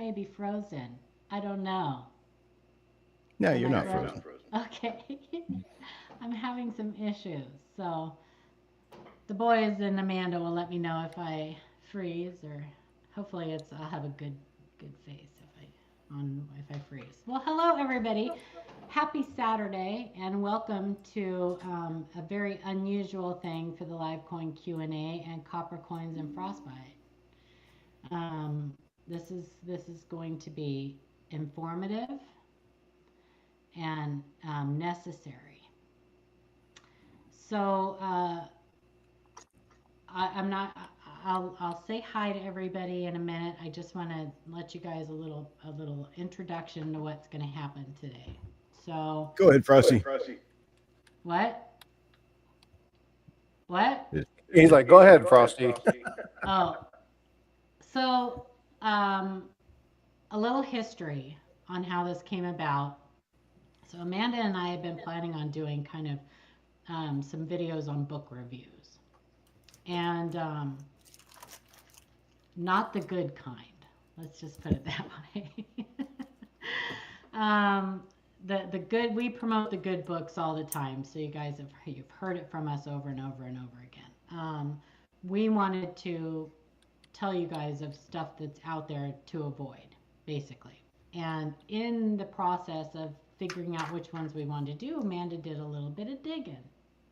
may be frozen. I don't know. No, Am you're I not frozen? frozen. Okay. I'm having some issues. So the boys and Amanda will let me know if I freeze, or hopefully I'll have a good face if I freeze. Well, hello everybody. Happy Saturday and welcome to a very unusual thing for the LiveCoin Q&A and Coppercoins and Frostbyte. This is going to be informative and necessary. So I'm not. I'll say hi to everybody in a minute. I just want to let you guys a little introduction to what's going to happen today. So Go ahead, Frosty. what? What? He's like, go ahead, Frosty. Oh, so a little history on how this came about. So Amanda and I have been planning on doing kind of some videos on book reviews, and not the good kind. Let's just put it that way. um, the good, we promote the good books all the time, so you've heard it from us over and over and over again. We wanted to tell you guys of stuff that's out there to avoid, basically. And in the process of figuring out which ones we wanted to do, Amanda did a little bit of digging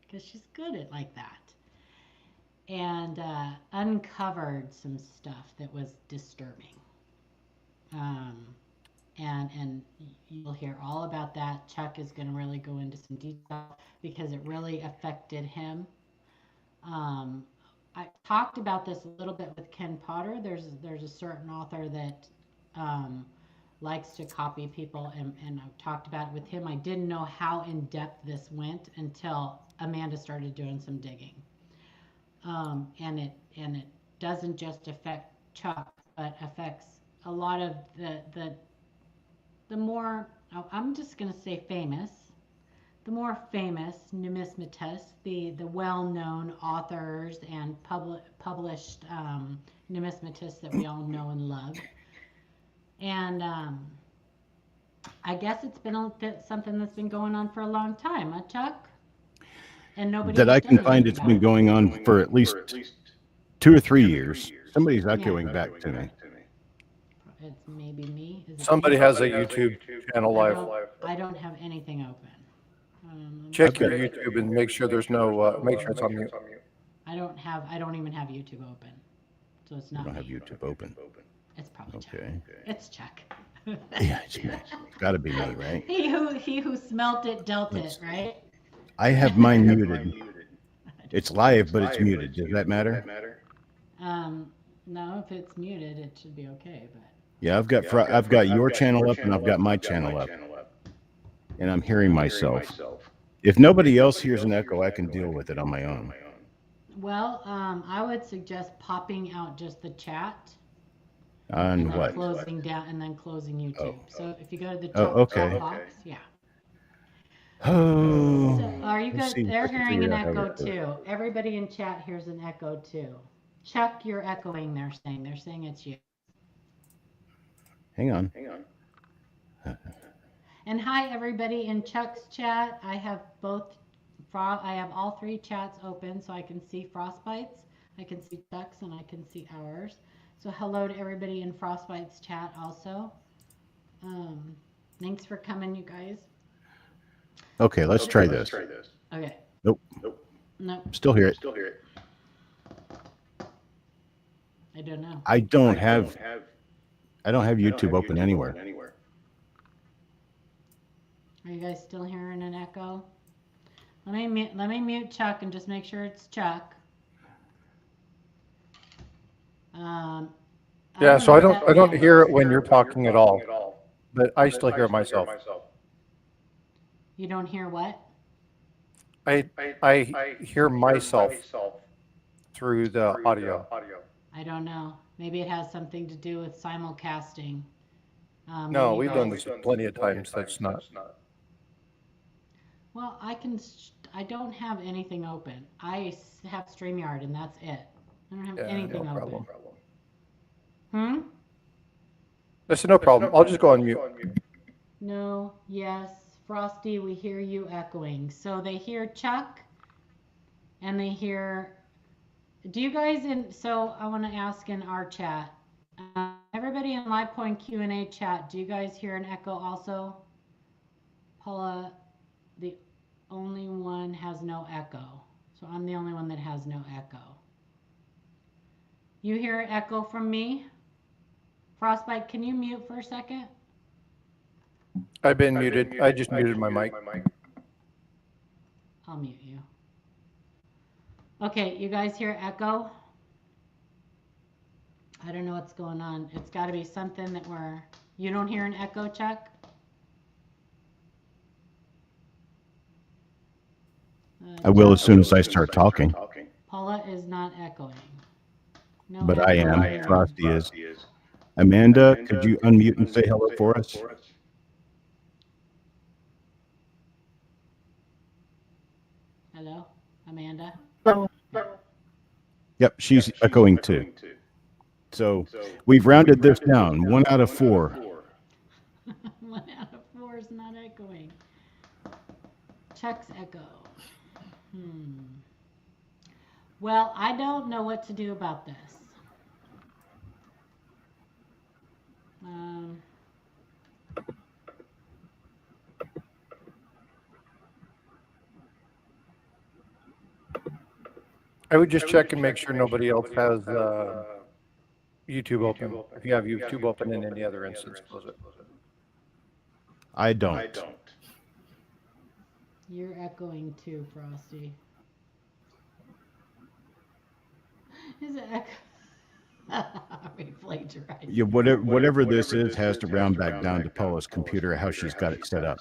because she's good at like that, and uncovered some stuff that was disturbing. Um, and you'll hear all about that. Chuck is going to really go into some detail because it really affected him. Um, I talked about this a little bit with Ken Potter. There's a certain author that um, likes to copy people, and I've talked about it with him. I didn't know how in depth this went until Amanda started doing some digging. And it doesn't just affect Chuck, but affects a lot of the more, I'm just going to say famous, the more famous numismatists, the well-known authors and published numismatists that we all know and love. And I guess it's been something that's been going on for a long time, huh, Chuck? And nobody's That I done can find, anything it's about been it. going on for at least 2 or 3 years. Somebody's echoing back to me. It's maybe me. Is it Somebody me? has a YouTube channel live. I don't have anything open. Check your YouTube and make sure there's no, make sure it's on mute. I don't even have YouTube open. So it's You not don't have me. YouTube open. It's probably Chuck. Okay. It's Chuck. Yeah, it's got to be me, right? He who smelt it dealt it, right? I have mine muted. It's live, but it's muted. Does that matter? No, if it's muted, it should be okay. But Yeah, I've got your channel up and I've got my channel up, and I'm hearing myself. If nobody else hears an echo, I can deal with it on my own. well, I would suggest popping out just the chat On and then what? closing down and then closing YouTube. So if you go to the Oh, chat okay. box, yeah. Oh, So are you let's good? see if They're I can hearing figure an out how to echo do it. too. Everybody in chat hears an echo too. Chuck, you're echoing. They're saying it's you. Hang on. And hi everybody in Chuck's chat. I have all three chats open, so I can see Frostbites, I can see Chuck's, and I can see ours. So hello to everybody in Frostbite's chat also. Thanks for coming, you guys. Okay, let's try this. Okay. Nope. Nope. Still hear it. I don't know. I don't have YouTube open anywhere. Are you guys still hearing an echo? Let me mute Chuck and just make sure it's Chuck. Yeah, so I don't hear it when you're talking at all, but I still hear myself. You don't hear what? I hear myself through the audio. I don't know. Maybe it has something to do with simulcasting. No, we've done this plenty of times. That's not. Well, I don't have anything open. I have StreamYard and that's it. I don't have anything no open. problem. That's no problem. I'll just go on mute. No, yes. Frosty, we hear you echoing. So they hear Chuck and they hear. Do you guys so I want to ask in our chat. Everybody in LivecoinQA chat, do you guys hear an echo also? Paula, the only one has no echo. So I'm the only one that has no echo. You hear an echo from me? Frostbyte, can you mute for a second? I've been muted. I just muted my mic. I'll mute you. Okay, you guys hear echo? I don't know what's going on. It's got to be something that you don't hear an echo, Chuck? I will as soon as I start talking. Paula is not echoing. No But I am. echoing. Frosty is. Amanda, could you unmute and say hello for us? Hello, Amanda? Hello. Yep, she's echoing too. So we've rounded this down. 1 out of 4. 1 out of 4 is not echoing. Chuck's echo. Well, I don't know what to do about this. I would just check and make sure nobody else has YouTube open. If you have YouTube open in any other instance, close it. I don't. You're echoing too, Frosty. Is it echo? We plagiarized. Yeah, whatever this is has to round back down to Paula's computer, how she's got it set up.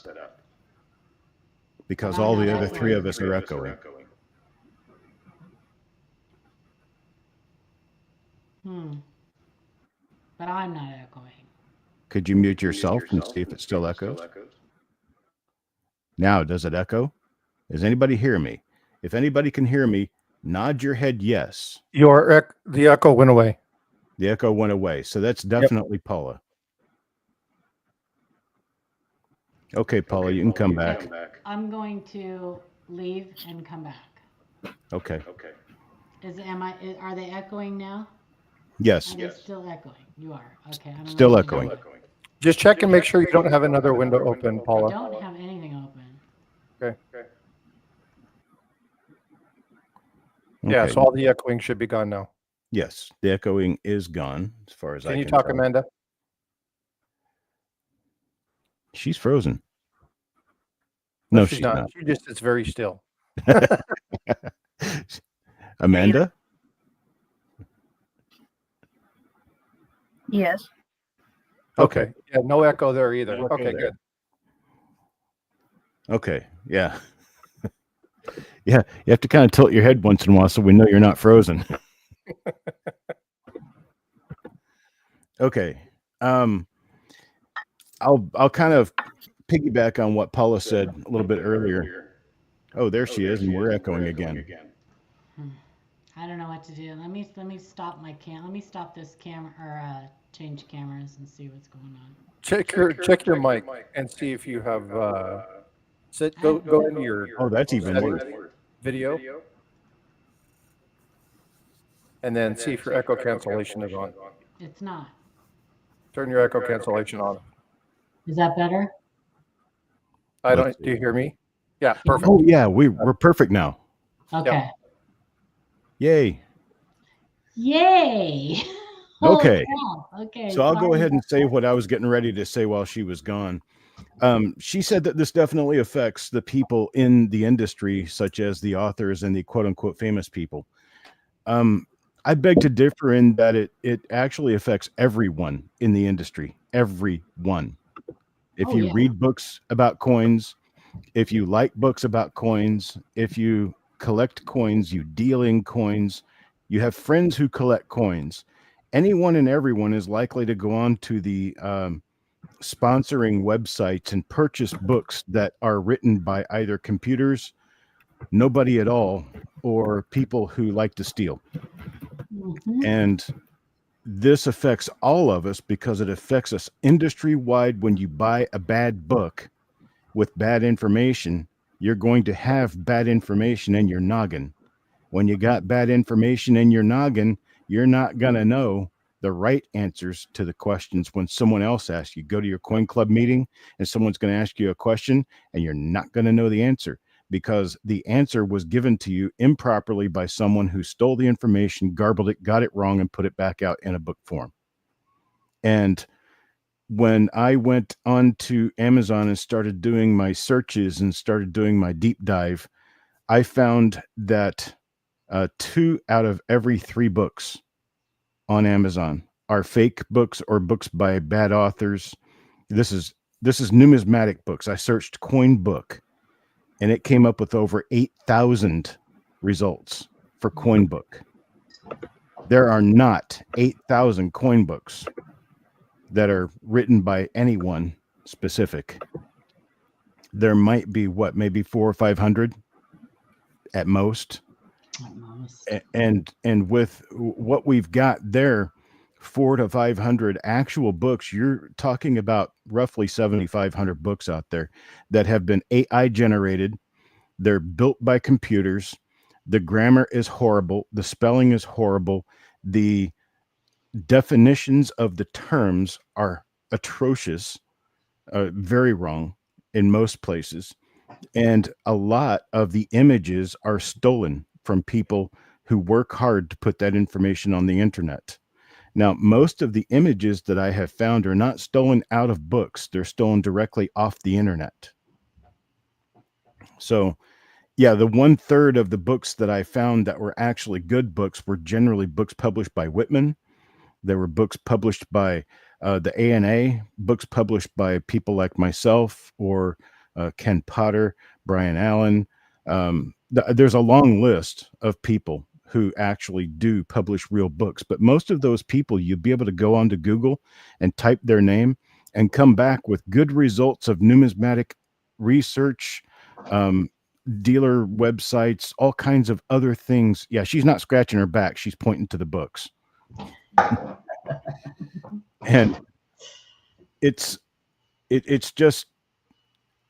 Because all the other 3 of us are echoing. But I'm not echoing. Could you mute yourself and see if it still echoes? Now, does it echo? Does anybody hear me? If anybody can hear me, nod your head yes. The echo went away. The echo went away. So that's definitely Paula. Okay, Paula, you can come back. I'm going to leave and come back. Okay. Are they echoing now? Yes. Are they still echoing? You are. Okay. Still echoing. Just check and make sure you don't have another window open, Paula. I don't have anything open. Okay. Yeah, so all the echoing should be gone now. Yes, the echoing is gone as far as I can you talk, tell. Amanda? She's frozen. No, she's not. She just is very still. Amanda? Yes. Okay. Yeah, no echo there either. Okay, good. Okay, yeah. Yeah, you have to kind of tilt your head once in a while so we know you're not frozen. Okay. I'll kind of piggyback on what Paula said a little bit earlier. Oh, there she is, and we're echoing again. I don't know what to do. Let me stop my Let me stop this camera or change cameras and see what's going on. Check your mic and see if you have go into your that's even worse. Video. And then see if your echo cancellation is on. It's not. Turn your echo cancellation on. Is that better? Do you hear me? Yeah, perfect. Oh yeah, we're perfect now. Okay. Yeah. Yay. Okay. Okay. So I'll go ahead and say what I was getting ready to say while she was gone. She said that this definitely affects the people in the industry, such as the authors and the quote unquote famous people. I beg to differ in that it actually affects everyone in the industry. Everyone. If you read books about coins, if you like books about coins, if you collect coins, you deal in coins, you have friends who collect coins, anyone and everyone is likely to go on to the sponsoring websites and purchase books that are written by either computers, nobody at all, or people who like to steal. And this affects all of us because it affects us industry wide. When you buy a bad book with bad information, you're going to have bad information in your noggin. When you got bad information in your noggin, you're not going to know the right answers to the questions when someone else asks you. Go to your coin club meeting and someone's going to ask you a question and you're not going to know the answer because the answer was given to you improperly by someone who stole the information, garbled it, got it wrong, and put it back out in a book form. And when I went onto Amazon and started doing my searches and started doing my deep dive, I found that 2 out of every 3 books on Amazon are fake books or books by bad authors. This is numismatic books. I searched coin book and it came up with over 8,000 results for coin book. There are not 8,000 coin books that are written by anyone specific. There might be maybe 400 or 500 at most. And with what we've got there, 400 to 500 actual books, you're talking about roughly 7,500 books out there that have been AI generated. They're built by computers. The grammar is horrible. The spelling is horrible. The definitions of the terms are atrocious, very wrong in most places. And a lot of the images are stolen from people who work hard to put that information on the internet. Now, most of the images that I have found are not stolen out of books. They're stolen directly off the internet. So, yeah, the 1/3 of the books that I found that were actually good books were generally books published by Whitman. There were books published by the ANA, books published by people like myself or Ken Potter, Brian Allen. There's a long list of people who actually do publish real books, but most of those people, you'd be able to go onto Google and type their name and come back with good results of numismatic research, dealer websites, all kinds of other things. Yeah, she's not scratching her back. She's pointing to the books. And it's just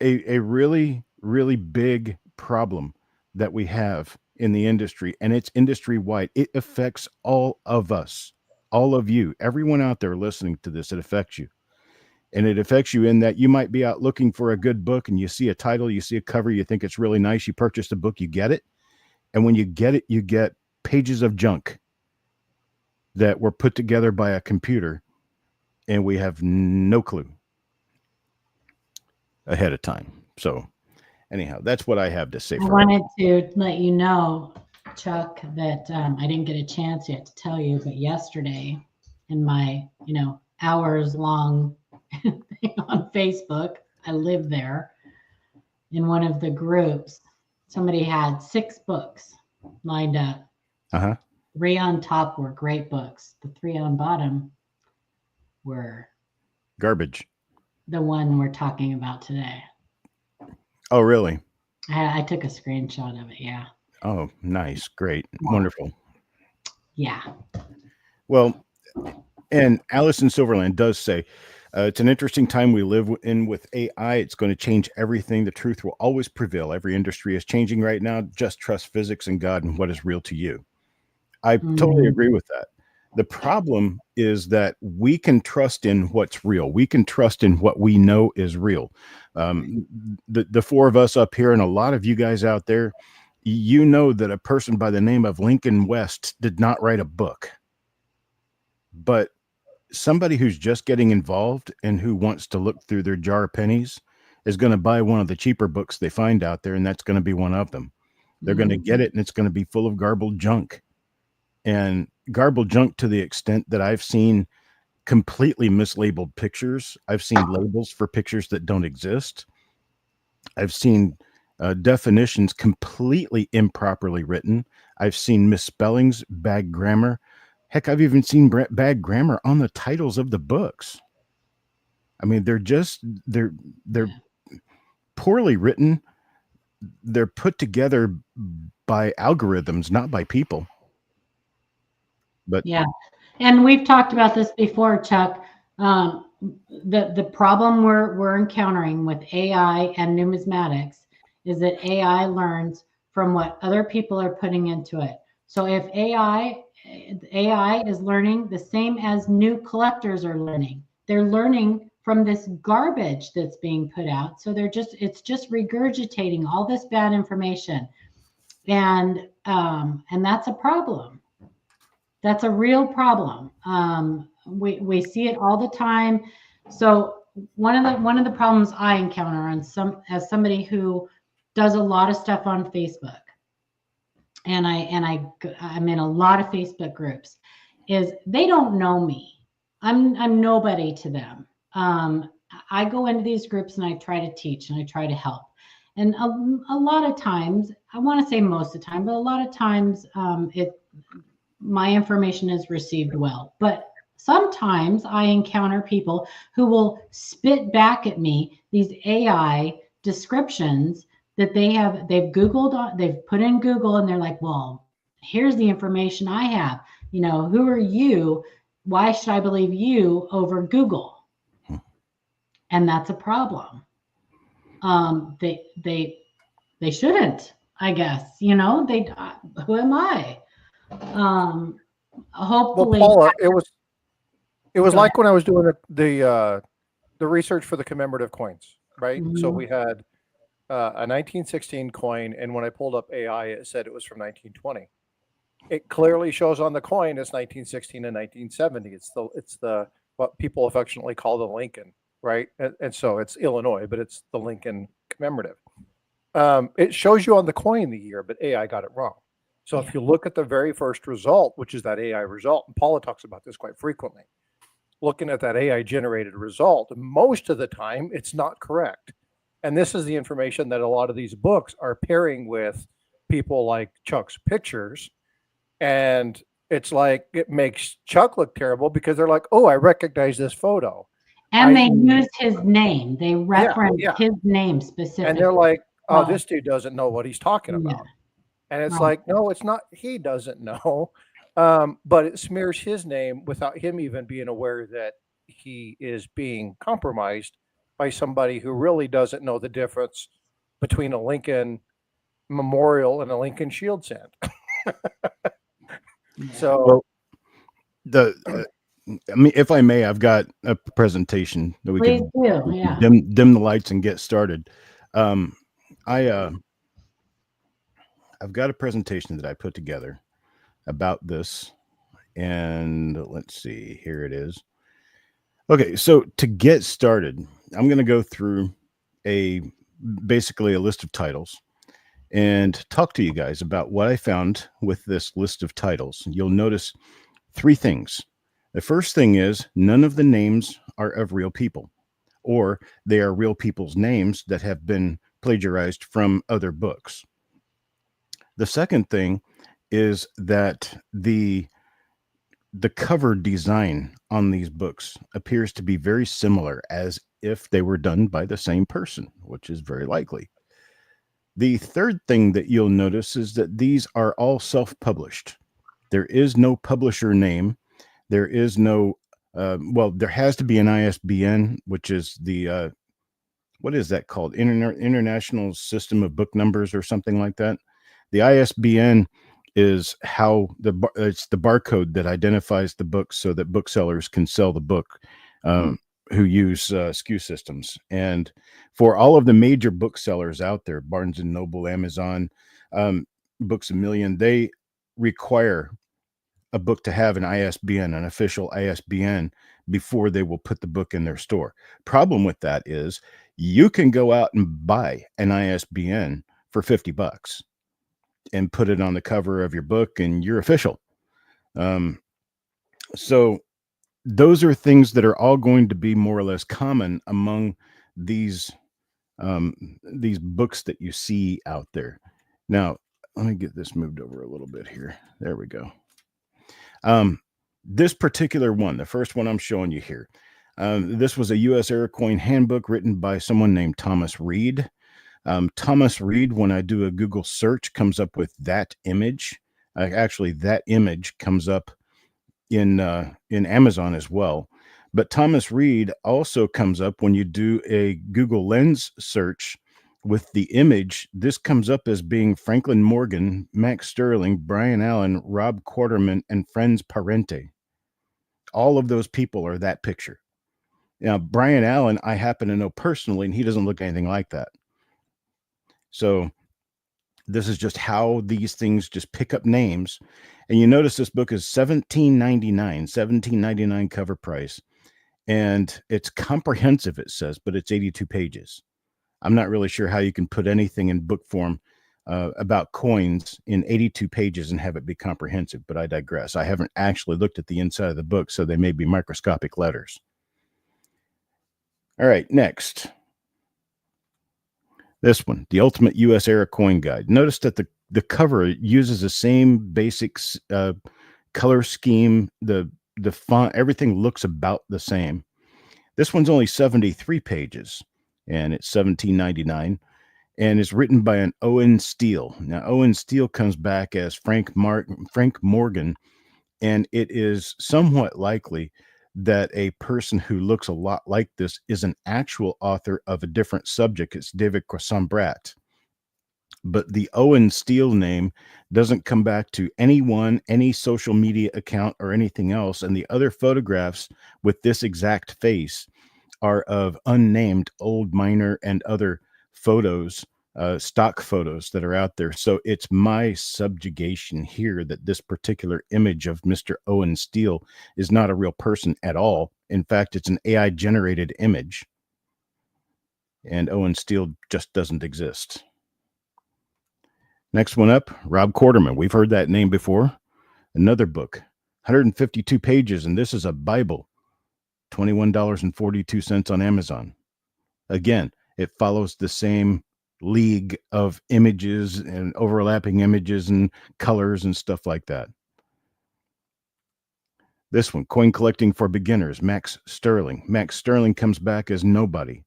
a really, really big problem that we have in the industry, and it's industry wide. It affects all of us, all of you, everyone out there listening to this. It affects you. And it affects you in that you might be out looking for a good book and you see a title, you see a cover, you think it's really nice. You purchase the book, you get it. And when you get it, you get pages of junk that were put together by a computer, and we have no clue ahead of time. So anyhow, that's what I have to say. I wanted to let you know, Chuck, that I didn't get a chance yet to tell you, but yesterday in my, hours long thing on Facebook, I live there, in one of the groups, somebody had 6 books lined up. 3 on top were great books. The 3 on bottom were garbage. The one we're talking about today. Oh, really? I took a screenshot of it. Yeah. Oh, nice. Great. Wonderful. Yeah. Well, and Allison Silverland does say, it's an interesting time we live in with AI. It's going to change everything. The truth will always prevail. Every industry is changing right now. Just trust physics and God and what is real to you. I totally agree with that. The problem is that we can trust in what's real. We can trust in what we know is real. The 4 of us up here and a lot of you guys out there, you know that a person by the name of Lincoln West did not write a book. But somebody who's just getting involved and who wants to look through their jar of pennies is going to buy one of the cheaper books they find out there, and that's going to be one of them. They're going to get it, and it's going to be full of garbled junk. And garbled junk to the extent that I've seen completely mislabeled pictures. I've seen labels for pictures that don't exist. I've seen definitions completely improperly written. I've seen misspellings, bad grammar. Heck, I've even seen bad grammar on the titles of the books. I mean, they're poorly written. They're put together by algorithms, not by people. But yeah, And we've talked about this before, Chuck. The problem we're encountering with AI and numismatics is that AI learns from what other people are putting into it. So if AI is learning the same as new collectors are learning. They're learning from this garbage that's being put out. So it's just regurgitating all this bad information. And that's a problem. That's a real problem. We see it all the time. So one of the problems I encounter as somebody who does a lot of stuff on Facebook, and I'm in a lot of Facebook groups, is they don't know me. I'm nobody to them. I go into these groups and I try to teach and I try to help. And a lot of times, I want to say most of the time, but a lot of times my information is received well. But sometimes I encounter people who will spit back at me these AI descriptions that they've Googled, they've put in Google, and they're like, well, here's the information I have. You know, who are you? Why should I believe you over Google? And that's a problem. They shouldn't, I guess. You know, who am I? Hopefully. Well, Paula, it was like when I was doing the research for the commemorative coins, right? Mm-hmm. So we had a 1916 coin, and when I pulled up AI, it said it was from 1920. It clearly shows on the coin it's 1916 and 1970. It's the what people affectionately call the Lincoln, right? And so it's Illinois, but it's the Lincoln commemorative. It shows you on the coin the year, but AI got it wrong. So if you look at the very first result, which is that AI result, and Paula talks about this quite frequently, looking at that AI generated result, most of the time it's not correct. And this is the information that a lot of these books are pairing with people like Chuck's pictures. And it's like, it makes Chuck look terrible because they're like, oh, I recognize this photo. And they used his name. They referenced his name specifically. And they're like, oh, this dude doesn't know what he's talking about. And it's like, no, it's not. He doesn't know. But it smears his name without him even being aware that he is being compromised by somebody who really doesn't know the difference between a Lincoln memorial and a Lincoln shield sand. So, well, I mean, if I may, I've got a presentation that we can dim the lights and get started. I've got a presentation that I put together about this, and let's see, here it is. Okay, so to get started, I'm going to go through basically a list of titles and talk to you guys about what I found with this list of titles. You'll notice three things. The first thing is none of the names are of real people, or they are real people's names that have been plagiarized from other books. The second thing is that the cover design on these books appears to be very similar, as if they were done by the same person, which is very likely. The third thing that you'll notice is that these are all self-published. There is no publisher name. There is no, well, there has to be an ISBN, which is the, what is that called? International System of Book Numbers or something like that. The ISBN is how it's the barcode that identifies the book so that booksellers can sell the book who use SKU systems. And for all of the major booksellers out there, Barnes & Noble, Amazon, Books A Million, they require a book to have an ISBN, an official ISBN, before they will put the book in their store. Problem with that is you can go out and buy an ISBN for $50 and put it on the cover of your book and you're official. So those are things that are all going to be more or less common among these books that you see out there. Now, let me get this moved over a little bit here. There we go. This particular one, the first one I'm showing you here, this was a U.S. Era Coin handbook written by someone named Thomas Reed. Thomas Reed, when I do a Google search, comes up with that image. Actually, that image comes up in Amazon as well. But Thomas Reed also comes up when you do a Google Lens search with the image. This comes up as being Franklin Morgan, Max Sterling, Brian Allen, Rob Quarterman, and Friends Parente. All of those people are that picture. Now, Brian Allen, I happen to know personally, and he doesn't look anything like that. So this is just how these things just pick up names. And you notice this book is $17.99 cover price. And it's comprehensive, it says, but it's 82 pages. I'm not really sure how you can put anything in book form about coins in 82 pages and have it be comprehensive, but I digress. I haven't actually looked at the inside of the book, so they may be microscopic letters. All right, next. This one, the Ultimate U.S. Era Coin Guide. Notice that the cover uses the same basic color scheme. The font, everything looks about the same. This one's only 73 pages, and it's $17.99, and it's written by an Owen Steele. Now, Owen Steele comes back as Frank Morgan, and it is somewhat likely that a person who looks a lot like this is an actual author of a different subject. It's David Croissant-Brat. But the Owen Steele name doesn't come back to anyone, any social media account, or anything else. And the other photographs with this exact face are of unnamed old miner and other photos, stock photos that are out there. So it's my subjugation here that this particular image of Mr. Owen Steele is not a real person at all. In fact, it's an AI generated image. And Owen Steele just doesn't exist. Next one up, Rob Quarterman. We've heard that name before. Another book, 152 pages, and this is a Bible, $21.42 on Amazon. Again, it follows the same league of images and overlapping images and colors and stuff like that. This one, Coin Collecting for Beginners, Max Sterling. Max Sterling comes back as nobody.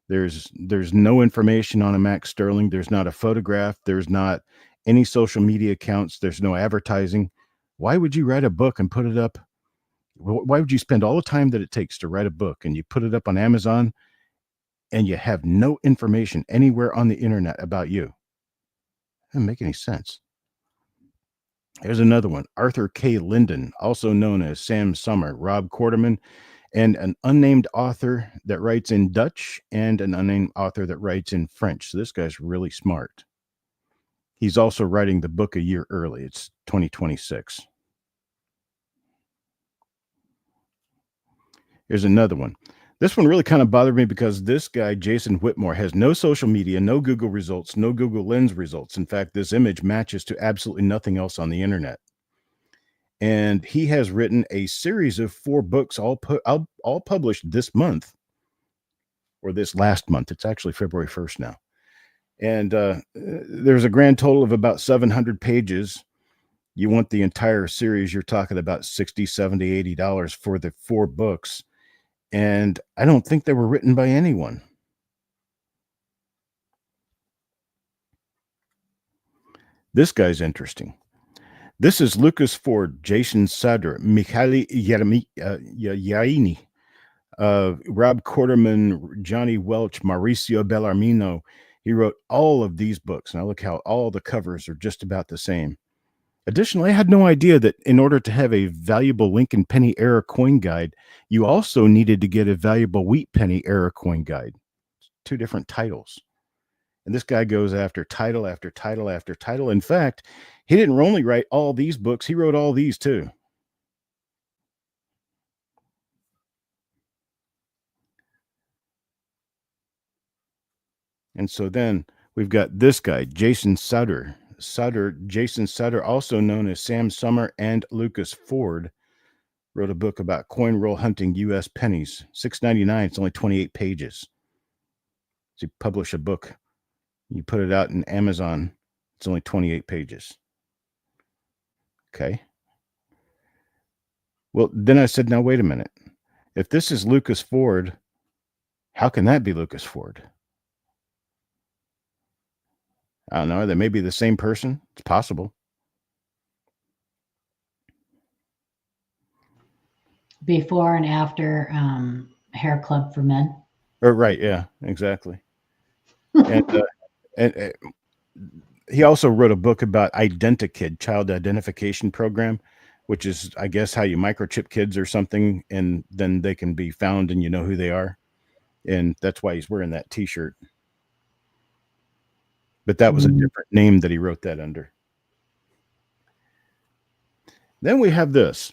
There's no information on a Max Sterling. There's not a photograph. There's not any social media accounts. There's no advertising. Why would you write a book and put it up? Why would you spend all the time that it takes to write a book and you put it up on Amazon and you have no information anywhere on the internet about you? It doesn't make any sense. Here's another one, Arthur K. Linden, also known as Sam Summer, Rob Quarterman, and an unnamed author that writes in Dutch and an unnamed author that writes in French. So this guy's really smart. He's also writing the book a year early. It's 2026. Here's another one. This one really kind of bothered me because this guy, Jason Whitmore, has no social media, no Google results, no Google Lens results. In fact, this image matches to absolutely nothing else on the internet. And he has written a series of 4 books, all published this month, or this last month. It's actually February 1st now. And there's a grand total of about 700 pages. You want the entire series, you're talking about $60, $70, $80 for the 4 books. And I don't think they were written by anyone. This guy's interesting. This is Lucas Ford, Jason Sadler, Mikhaili Yaini, Rob Quarterman, Johnny Welch, Mauricio Bellarmino. He wrote all of these books. Now look how all the covers are just about the same. Additionally, I had no idea that in order to have a valuable Lincoln Penny Era coin guide, you also needed to get a valuable Wheat Penny Era coin guide. 2 different titles. And this guy goes after title after title after title. In fact, he didn't only write all these books, he wrote all these too. And so then we've got this guy, Jason Sutter. Jason Sutter, also known as Sam Summer and Lucas Ford, wrote a book about coin roll hunting U.S. pennies. $6.99. It's only 28 pages. So you publish a book, you put it out in Amazon, it's only 28 pages. Okay. Well, then I said, now wait a minute. If this is Lucas Ford, how can that be Lucas Ford? I don't know. They may be the same person. It's possible. before and after Hair Club for Men. Right, yeah, exactly. And he also wrote a book about IdentiKid, child identification program, which is, I guess, how you microchip kids or something, and then they can be found and you know who they are. And that's why he's wearing that T-shirt. But that was a different name that he wrote that under. Then we have this.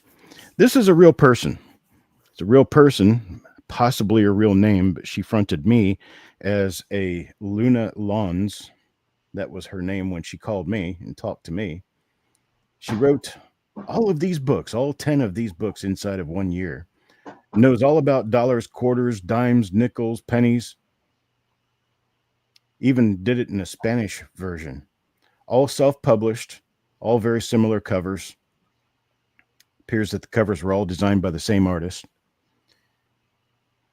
This is a real person. It's a real person, possibly a real name, but she fronted me as a Luna Lawns. That was her name when she called me and talked to me. She wrote all of these books, all 10 of these books inside of 1 year. Knows all about dollars, quarters, dimes, nickels, pennies. Even did it in a Spanish version. All self-published, all very similar covers. Appears that the covers were all designed by the same artist.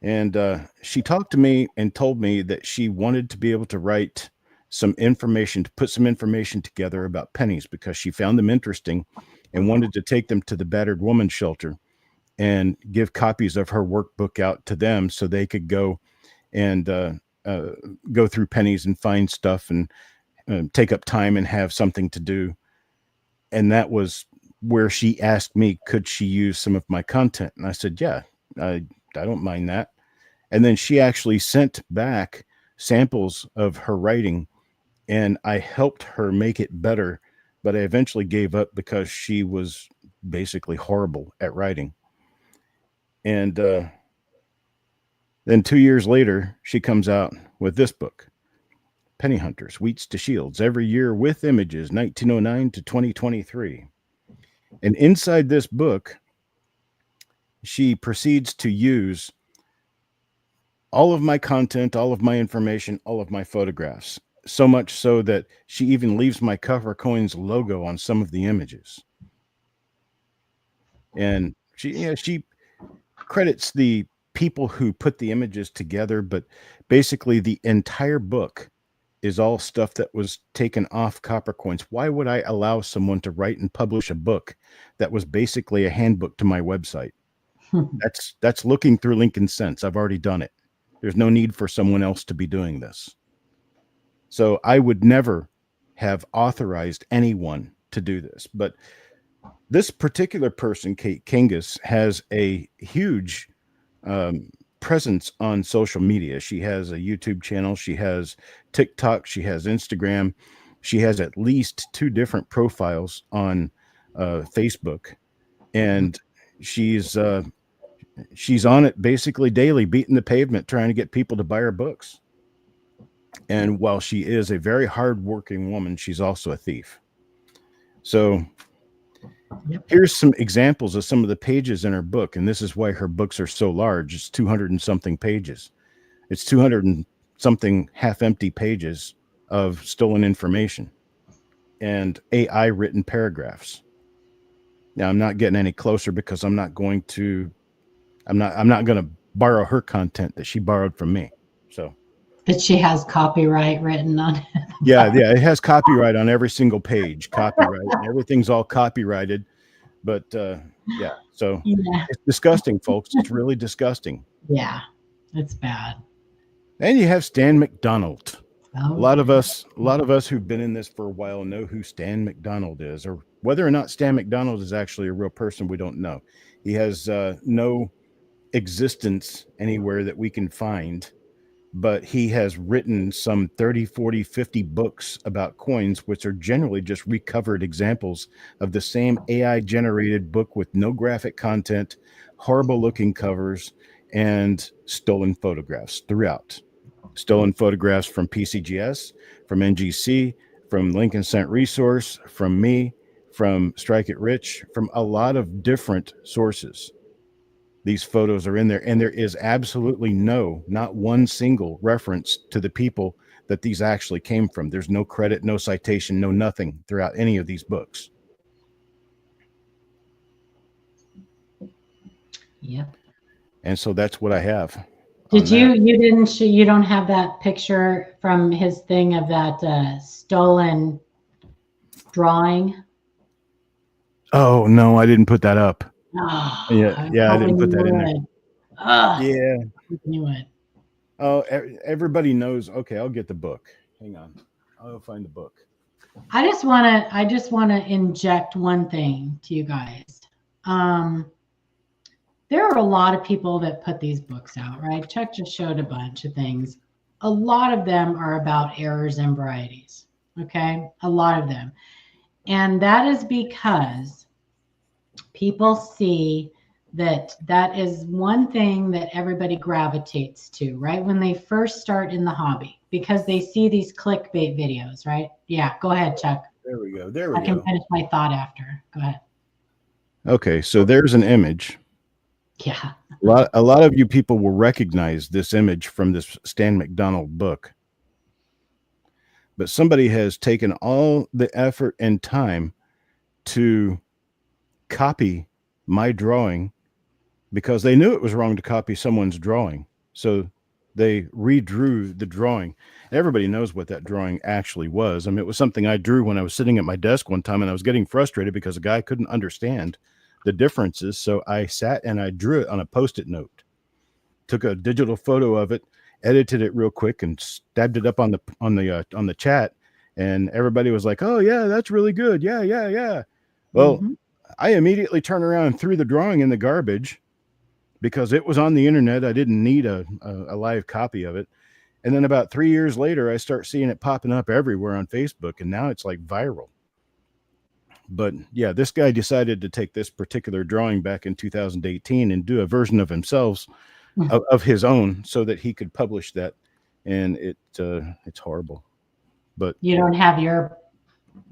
And she talked to me and told me that she wanted to be able to write some information, to put some information together about pennies because she found them interesting and wanted to take them to the battered woman shelter and give copies of her workbook out to them so they could go and go through pennies and find stuff and take up time and have something to do. And that was where she asked me, could she use some of my content? And I said, yeah, I don't mind that. And then she actually sent back samples of her writing, and I helped her make it better, but I eventually gave up because she was basically horrible at writing. And then 2 years later, she comes out with this book, Penny Hunters, Wheats to Shields, every year with images, 1909 to 2023. And inside this book, she proceeds to use all of my content, all of my information, all of my photographs, so much so that she even leaves my Coppercoins logo on some of the images. And she credits the people who put the images together, but basically the entire book is all stuff that was taken off Coppercoins. Why would I allow someone to write and publish a book that was basically a handbook to my website? That's looking through Lincoln Sense. I've already done it. There's no need for someone else to be doing this. So I would never have authorized anyone to do this. But this particular person, Kate Kangas, has a huge presence on social media. She has a YouTube channel. She has TikTok. She has Instagram. She has at least 2 different profiles on Facebook. And she's on it basically daily, beating the pavement, trying to get people to buy her books. And while she is a very hardworking woman, she's also a thief. So here's some examples of some of the pages in her book. And this is why her books are so large. It's 200 and something pages. It's 200 and something half-empty pages of stolen information and AI written paragraphs. Now, I'm not getting any closer because I'm not going to borrow her content that she borrowed from me. So, but she has copyright written on it. yeah, it has copyright on every single page. Copyright, everything's all copyrighted. But yeah, so it's disgusting, folks. It's really disgusting. Yeah, it's bad. And you have Stan McDonald. Oh, A lot of us who've been in this for a while know who Stan McDonald is, or whether or not Stan McDonald is actually a real person, we don't know. He has no existence anywhere that we can find, but he has written some 30, 40, 50 books about coins, which are generally just recovered examples of the same AI generated book with no graphic content, horrible looking covers, and stolen photographs throughout. Stolen photographs from PCGS, from NGC, from Lincoln Cent Resource, from me, from Strike It Rich, from a lot of different sources. These photos are in there, and there is absolutely not one single reference to the people that these actually came from. There's no credit, no citation, no nothing throughout any of these books. Yep. And so that's what I have. Did you don't have that picture from his thing of that stolen drawing? Oh, no, I didn't put that up. Oh, Yeah, I was yeah, I hoping didn't put you that in there. would. Ugh, Yeah. hoping you would. Oh, everybody knows. Okay, I'll get the book. Hang on, I'll find the book. I just want to inject one thing to you guys. There are a lot of people that put these books out, right? Chuck just showed a bunch of things. A lot of them are about errors and varieties. Okay, a lot of them, and that is because people see that is one thing that everybody gravitates to, right? When they first start in the hobby, because they see these clickbait videos, right? Yeah, go ahead, Chuck. There we go. There we I can go. finish my thought after. Go ahead. Okay, so there's an image. Yeah. A lot of you people will recognize this image from this Stan McDonald book. But somebody has taken all the effort and time to copy my drawing because they knew it was wrong to copy someone's drawing. So they redrew the drawing. Everybody knows what that drawing actually was. I mean, it was something I drew when I was sitting at my desk one time, and I was getting frustrated because a guy couldn't understand the differences. So I sat and I drew it on a Post-it note, took a digital photo of it, edited it real quick, and stabbed it up on the chat. And everybody was like, "Oh yeah, that's really good. Yeah, yeah, yeah." Well, I immediately turned around and threw the drawing in the garbage because it was on the internet. I didn't need a live copy of it. And then about 3 years later, I start seeing it popping up everywhere on Facebook, and now it's like viral. But yeah, this guy decided to take this particular drawing back in 2018 and do a version of himself, of his own, so that he could publish that. And it's horrible. But you don't have your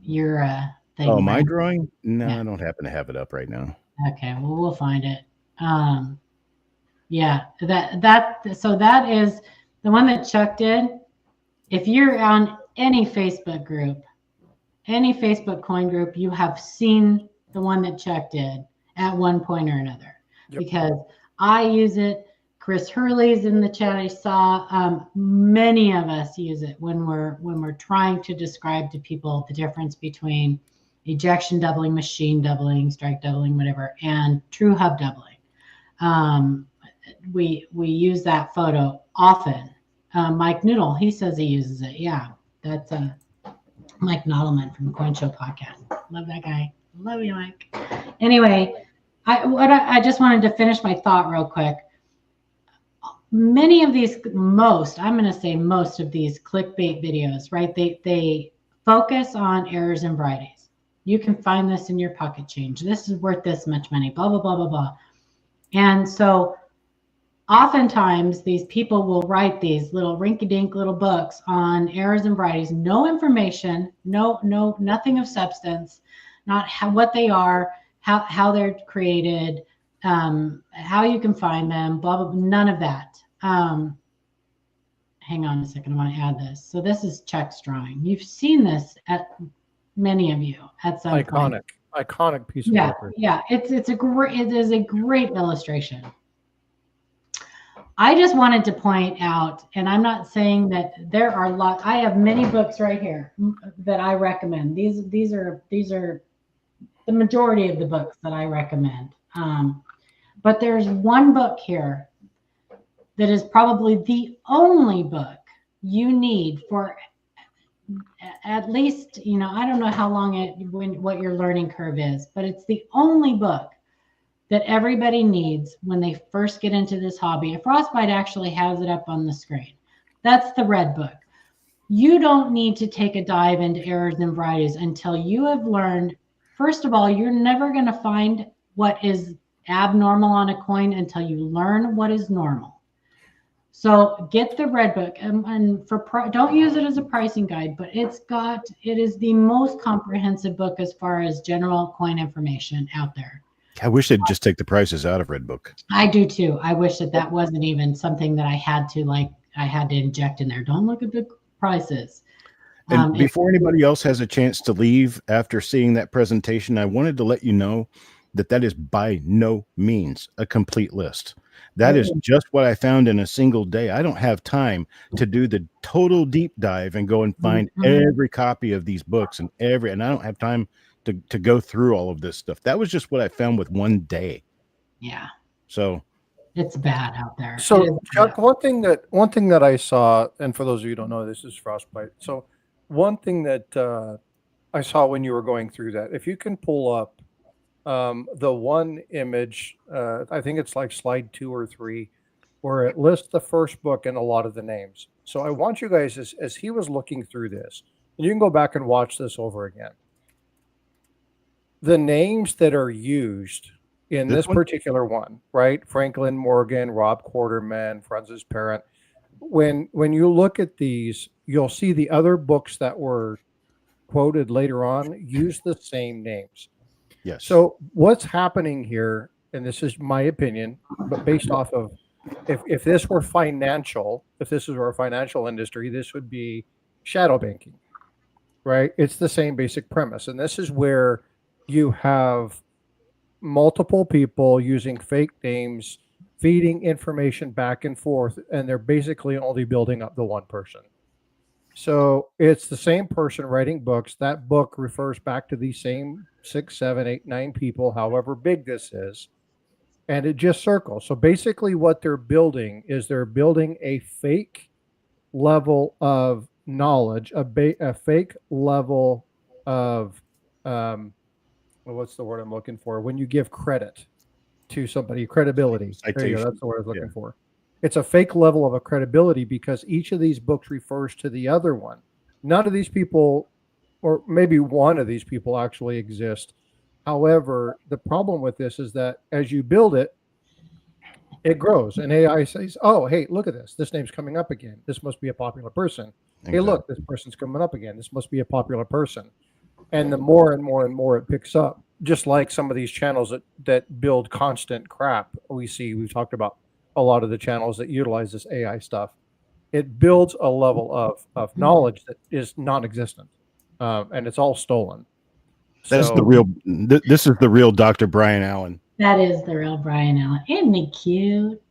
thing. Oh, my right? drawing? No, Yeah. I don't happen to have it up right now. Okay, well, we'll find it. Yeah, so that is the one that Chuck did. If you're on any Facebook group, any Facebook coin group, you have seen the one that Chuck did at one point or another. Yep. Because I use it. Chris Hurley's in the chat. I saw many of us use it when we're trying to describe to people the difference between ejection doubling, machine doubling, strike doubling, whatever, and true hub doubling. We use that photo often. Mike Noodle, he says he uses it. Yeah, that's Mike Noodleman from the Coin Show podcast. Love that guy. Love you, Mike. Anyway, I just wanted to finish my thought real quick. Many of these, I'm going to say most of these clickbait videos, right? They focus on errors and varieties. You can find this in your pocket change. This is worth this much money, blah, blah, blah, blah, blah. And so oftentimes these people will write these little rinky-dink little books on errors and varieties, no information, nothing of substance, not what they are, how they're created, how you can find them, blah, blah, none of that. Hang on a second, I want to add this. So this is Chuck's drawing. You've seen this at many of you at some point. Iconic piece of work. Yeah, it is a great illustration. I just wanted to point out, and I'm not saying that there are lots. I have many books right here that I recommend. These are the majority of the books that I recommend. But there's one book here that is probably the only book you need for at least, I don't know how long what your learning curve is, but it's the only book that everybody needs when they first get into this hobby. Frostbyte actually has it up on the screen. That's the red book. You don't need to take a dive into errors and varieties until you have learned. First of all, you're never going to find what is abnormal on a coin until you learn what is normal. So get the red book, and don't use it as a pricing guide, but it is the most comprehensive book as far as general coin information out there. I wish they'd just take the prices out of Red Book. I do too. I wish that wasn't even something that I had to inject in there. Don't look at the prices. And before anybody else has a chance to leave after seeing that presentation, I wanted to let you know that is by no means a complete list. That is just what I found in a single day. I don't have time to do the total deep dive and go and find every copy of these books and I don't have time to go through all of this stuff. That was just what I found with one day. Yeah. So it's bad out there. So Chuck, one thing that I saw, and for those of you who don't know, this is Frostbyte. So one thing that I saw when you were going through that, if you can pull up the one image, I think it's like slide 2 or 3, where it lists the first book and a lot of the names. So I want you guys, as he was looking through this, and you can go back and watch this over again. The names that are used in this particular one, right? Franklin Morgan, Rob Quarterman, Francis Parent. When you look at these, you'll see the other books that were quoted later on use the same names. yes. So what's happening here, and this is my opinion, but based off of if this were financial, if this is our financial industry, this would be shadow banking, right? It's the same basic premise. And this is where you have multiple people using fake names, feeding information back and forth, and they're basically only building up the one person. So it's the same person writing books. That book refers back to the same 6, 7, 8, 9 people, however big this is. And it just circles. So basically what they're building is they're building a fake level of knowledge, a fake level of, what's the word I'm looking for? When you give credit to somebody, credibility. There you go. That's the word I was looking for. It's a fake level of a credibility because each of these books refers to the other one. None of these people, or maybe one of these people, actually exist. However, the problem with this is that as you build it, it grows. And AI says, oh, hey, look at this. This name's coming up again. This must be a popular person. Exactly. Hey, look, this person's coming up again. This must be a popular person. And the more and more and more it picks up, just like some of these channels that build constant crap we've talked about a lot of the channels that utilize this AI stuff. It builds a level of knowledge that is non-existent, and it's all stolen. That's the real. This is the real Dr. Brian Allen. That is the real Brian Allen. Isn't he cute?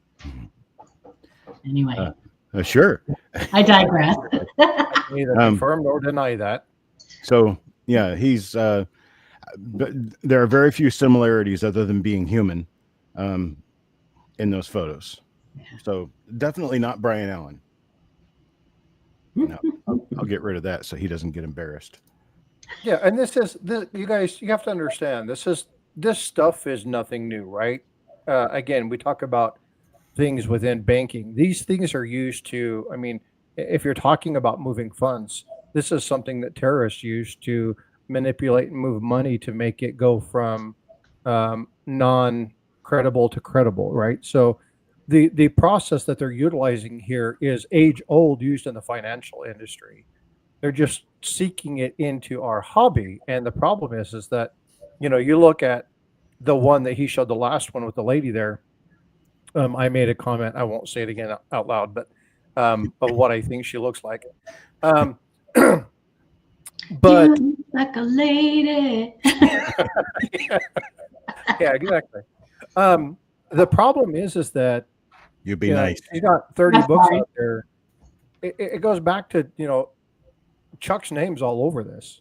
Anyway. Sure. I digress. Neither confirm nor deny that. So yeah, he's. But there are very few similarities other than being human. In those photos. So definitely not Brian Allen. No, I'll get rid of that so he doesn't get embarrassed. Yeah, and you guys, you have to understand, this stuff is nothing new, right? Again, we talk about things within banking. These things are used to, I mean, if you're talking about moving funds, this is something that terrorists use to manipulate and move money to make it go from non-credible to credible, right? So the process that they're utilizing here is age old, used in the financial industry. They're just seeking it into our hobby. And the problem is that, you look at the one that he showed, the last one with the lady there. I made a comment, I won't say it again out loud, but of what I think she looks like. But you look like a lady. Yeah, exactly. The problem is that you'd be nice. You got 30 books out there. It goes back to, Chuck's name's all over this.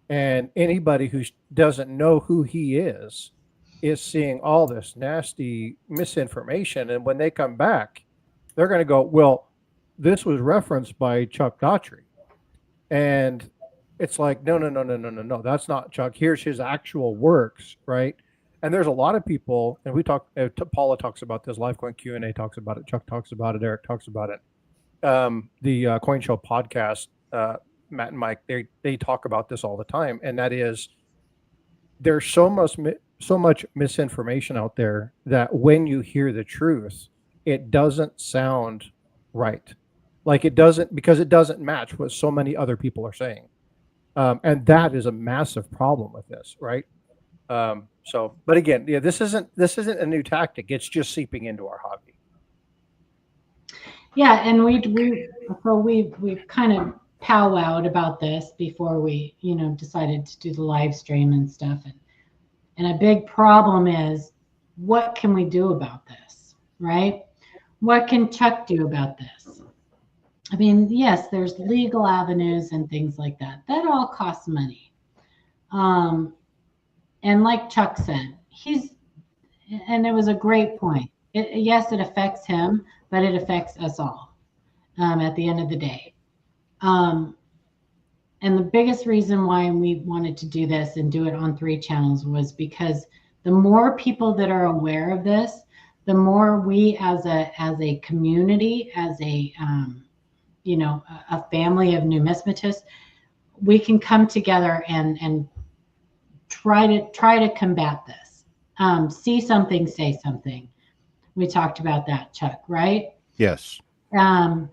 And anybody who doesn't know who he is seeing all this nasty misinformation. And when they come back, they're going to go, well, this was referenced by Chuck Daughtrey. And it's like, no, that's not Chuck. Here's his actual works, right? And there's a lot of people, and we talk, Paula talks about this, LivecoinQA talks about it, Chuck talks about it, Eric talks about it. The Coin Show podcast, Matt and Mike, they talk about this all the time, and that is there's so much misinformation out there that when you hear the truth, it doesn't sound right. Like it doesn't, because it doesn't match what so many other people are saying. And that is a massive problem with this, right? But again, yeah, this isn't a new tactic. It's just seeping into our hobby. Yeah, and we've kind of powwowed about this before we, decided to do the live stream and stuff. And a big problem is, what can we do about this, right? What can Chuck do about this? I mean, yes, there's legal avenues and things like that. That all costs money. And like Chuck said, and it was a great point. Yes, it affects him, but it affects us all at the end of the day. And the biggest reason why we wanted to do this and do it on 3 channels was because the more people that are aware of this, the more we as a community, as a a family of numismatists, we can come together and try to combat this. See something, say something. We talked about that, Chuck, right? Yes. I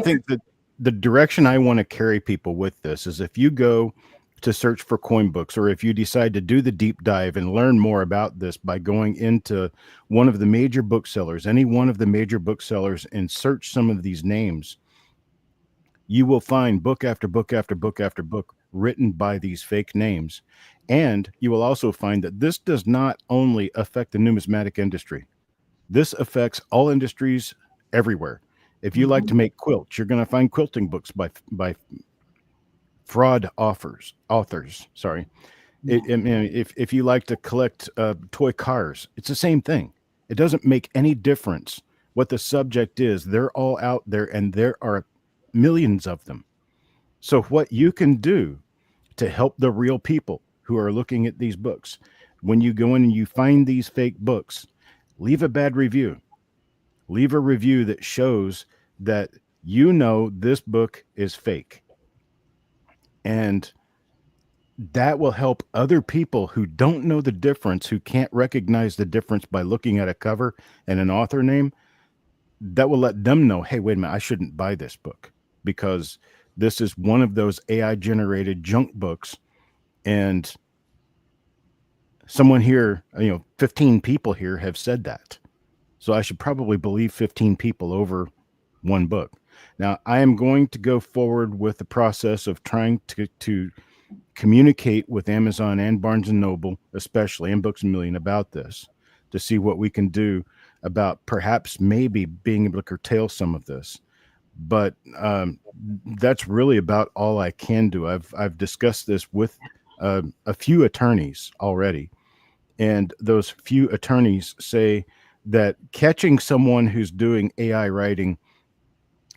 think that the direction I want to carry people with this is, if you go to search for coin books, or if you decide to do the deep dive and learn more about this by going into one of the major booksellers, any one of the major booksellers, and search some of these names, you will find book after book after book after book written by these fake names. And you will also find that this does not only affect the numismatic industry. This affects all industries everywhere. If you like to make quilts, you're going to find quilting books by fraud authors. Sorry. If you like to collect toy cars, it's the same thing. It doesn't make any difference what the subject is. They're all out there, and there are millions of them. So what you can do to help the real people who are looking at these books, when you go in and you find these fake books, leave a bad review. Leave a review that shows that this book is fake. And that will help other people who don't know the difference, who can't recognize the difference by looking at a cover and an author name. That will let them know, hey, wait a minute, I shouldn't buy this book, because this is one of those AI generated junk books. And someone here, 15 people here have said that. So I should probably believe 15 people over one book. Now, I am going to go forward with the process of trying to communicate with Amazon and Barnes & Noble, especially, and Books A Million, about this, to see what we can do about perhaps maybe being able to curtail some of this. But that's really about all I can do. I've discussed this with a few attorneys already, and those few attorneys say that catching someone who's doing AI writing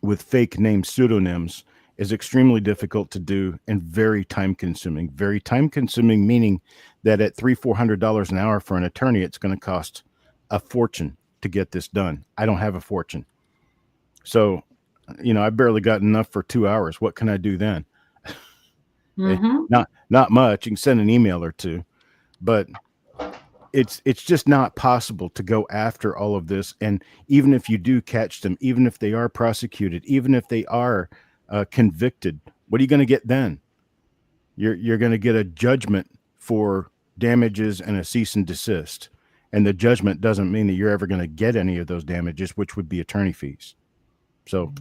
with fake name pseudonyms is extremely difficult to do and very time consuming. Very time consuming, meaning that at $300-400 an hour for an attorney, it's going to cost a fortune to get this done. I don't have a fortune. So, I barely got enough for 2 hours. What can I do then? Not much. You can send an email or two, but it's just not possible to go after all of this. And even if you do catch them, even if they are prosecuted, even if they are convicted, what are you going to get then? You're going to get a judgment for damages and a cease and desist. And the judgment doesn't mean that you're ever going to get any of those damages, which would be attorney fees. So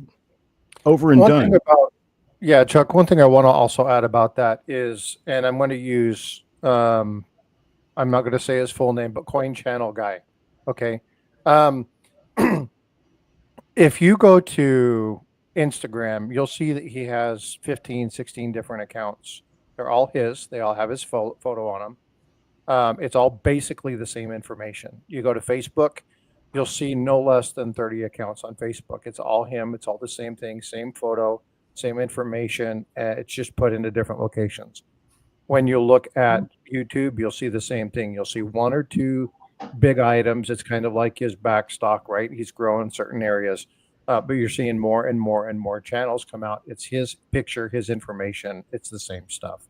over and done. Chuck, one thing I want to also add about that is, and I'm going to use, I'm not going to say his full name, but Coin Channel Guy. Okay. If you go to Instagram, you'll see that he has 15, 16 different accounts. They're all his. They all have his photo on them. It's all basically the same information. You go to Facebook, you'll see no less than 30 accounts on Facebook. It's all him. It's all the same thing, same photo, same information. It's just put into different locations. When you look at YouTube, you'll see the same thing. You'll see 1 or 2 big items. It's kind of like his back stock, right? He's growing certain areas, but you're seeing more and more and more channels come out. It's his picture, his information. It's the same stuff.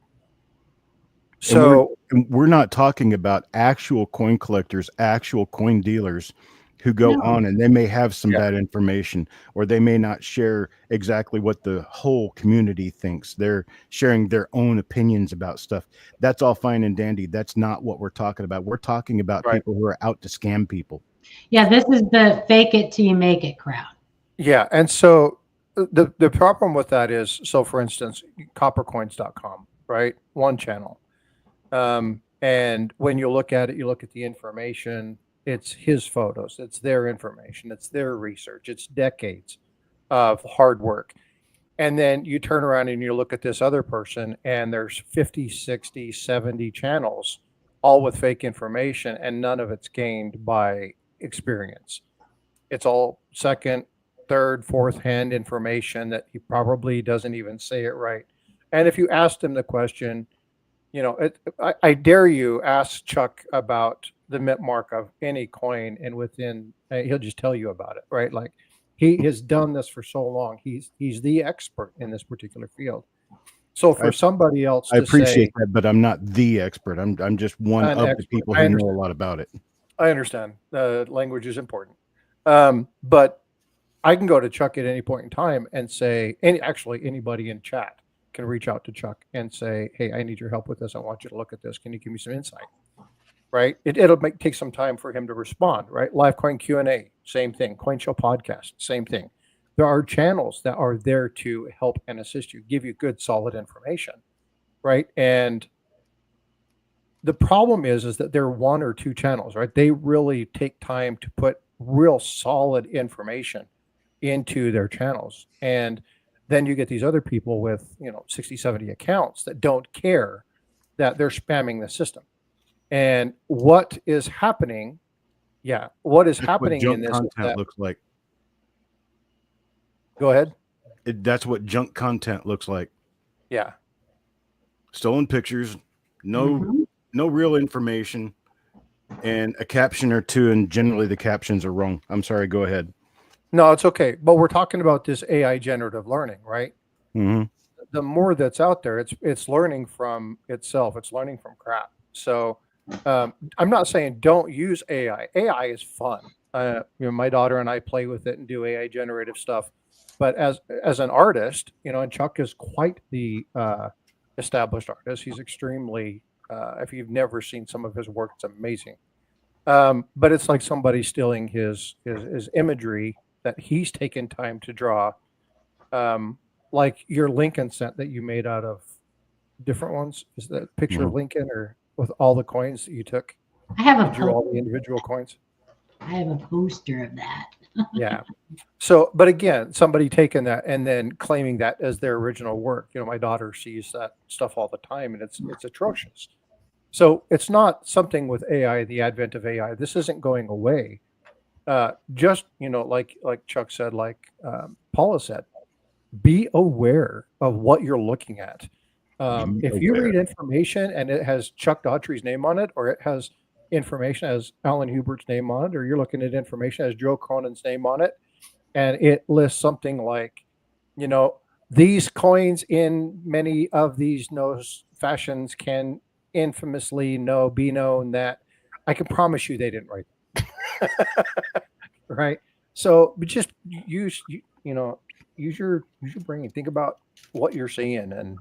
So we're not talking about actual coin collectors, actual coin dealers who go on, and they may have some bad information, or they may not share exactly what the whole community thinks. They're sharing their own opinions about stuff. That's all fine and dandy. That's not what we're talking about. We're talking about people who are out to scam people. Yeah, this is the fake it till you make it crowd. Yeah, and so the problem with that is, so for instance, coppercoins.com, right? One channel. And when you look at it, you look at the information, it's his photos, it's their information, it's their research, it's decades of hard work. And then you turn around and you look at this other person, and there's 50, 60, 70 channels all with fake information, and none of it's gained by experience. It's all second, third, fourth hand information that he probably doesn't even say it right. And if you asked him the question, you know, I dare you ask Chuck about the mint mark of any coin, and within he'll just tell you about it, right? Like, he has done this for so long. He's the expert in this particular field. So for somebody else I to appreciate say, that, but I'm not the expert. I'm just one an of the expert, people I who know understand. a lot about it. I understand. Language is important. But I can go to Chuck at any point in time and say, actually anybody in chat can reach out to Chuck and say, hey, I need your help with this. I want you to look at this. Can you give me some insight? Right? It'll take some time for him to respond, right? LivecoinQA, same thing. CoinShow Podcast, same thing. There are channels that are there to help and assist you, give you good, solid information, right? And the problem is that there are one or two channels, right? They really take time to put real solid information into their channels. And then you get these other people with, 60, 70 accounts that don't care that they're spamming the system. And what is happening? Yeah. What is happening in this? Content looks like. Go ahead. That's what junk content looks like. Yeah. Stolen pictures, no real information, and a caption or two, and generally the captions are wrong. I'm sorry, go ahead. No, it's okay. But we're talking about this AI generative learning, right? Mm-hmm. The more that's out there, it's learning from itself. It's learning from crap. So I'm not saying don't use AI. AI is fun. My daughter and I play with it and do AI generative stuff. But as an artist, and Chuck is quite the established artist. He's extremely. If you've never seen some of his work, it's amazing. But it's like somebody stealing his imagery that he's taken time to draw, like your Lincoln set that you made out of different ones. Is that picture of Lincoln, or with all the coins that you took? I have You drew all the individual coins. I have a poster of that. Yeah. So, but again, somebody taking that and then claiming that as their original work. My daughter sees that stuff all the time, and it's atrocious. So it's not something with AI, the advent of AI. This isn't going away. Just, like Chuck said, like Paula said, be aware of what you're looking at. If you read information and it has Chuck Daughtrey's name on it, or it has information as Alan Hubert's name on it, or you're looking at information as Joe Cronin's name on it, and it lists something like, these coins in many of these fashions can infamously be known that, I can promise you they didn't write it. Right? So just use your brain. Think about what you're seeing, and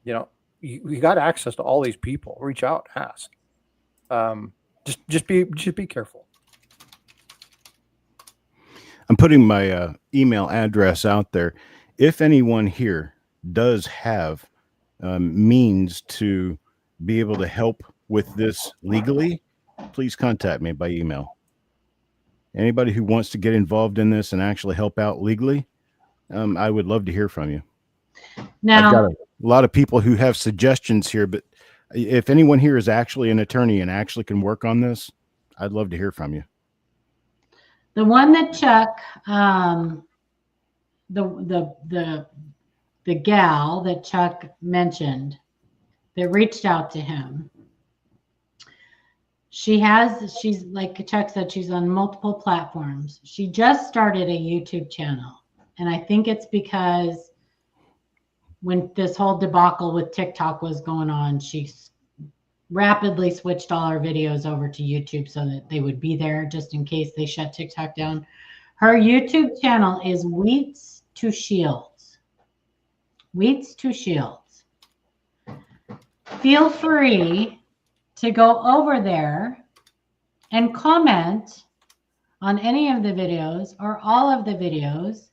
you got access to all these people. Reach out, ask. Just be careful. I'm putting my email address out there. If anyone here does have means to be able to help with this legally, please contact me by email. Anybody who wants to get involved in this and actually help out legally, I would love to hear from you. Now, I've got a lot of people who have suggestions here, but if anyone here is actually an attorney and actually can work on this, I'd love to hear from you. the one that Chuck, the gal that Chuck mentioned that reached out to him, she's like Chuck said, she's on multiple platforms. She just started a YouTube channel. And I think it's because when this whole debacle with TikTok was going on, she rapidly switched all her videos over to YouTube so that they would be there just in case they shut TikTok down. Her YouTube channel is Wheats to Shields. Wheats to Shields. Feel free to go over there and comment on any of the videos or all of the videos,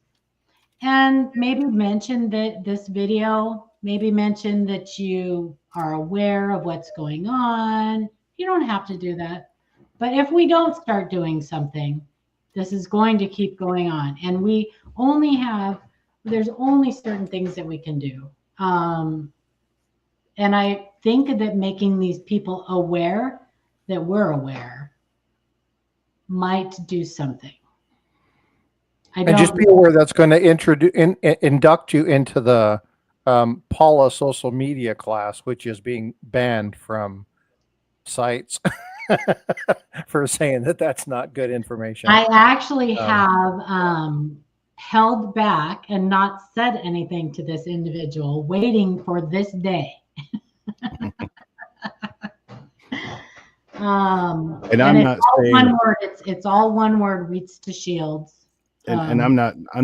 and maybe mention that this video, maybe mention that you are aware of what's going on. You don't have to do that. But if we don't start doing something, this is going to keep going on. And there's only certain things that we can do. And think that making these people aware that we're aware might do something. And just be aware that's going to induct you into the Paula social media class, which is being banned from sites for saying that that's not good information. I actually have held back and not said anything to this individual, waiting for this day. And I'm not saying one word. It's all one word. Reach to Shields. And I'm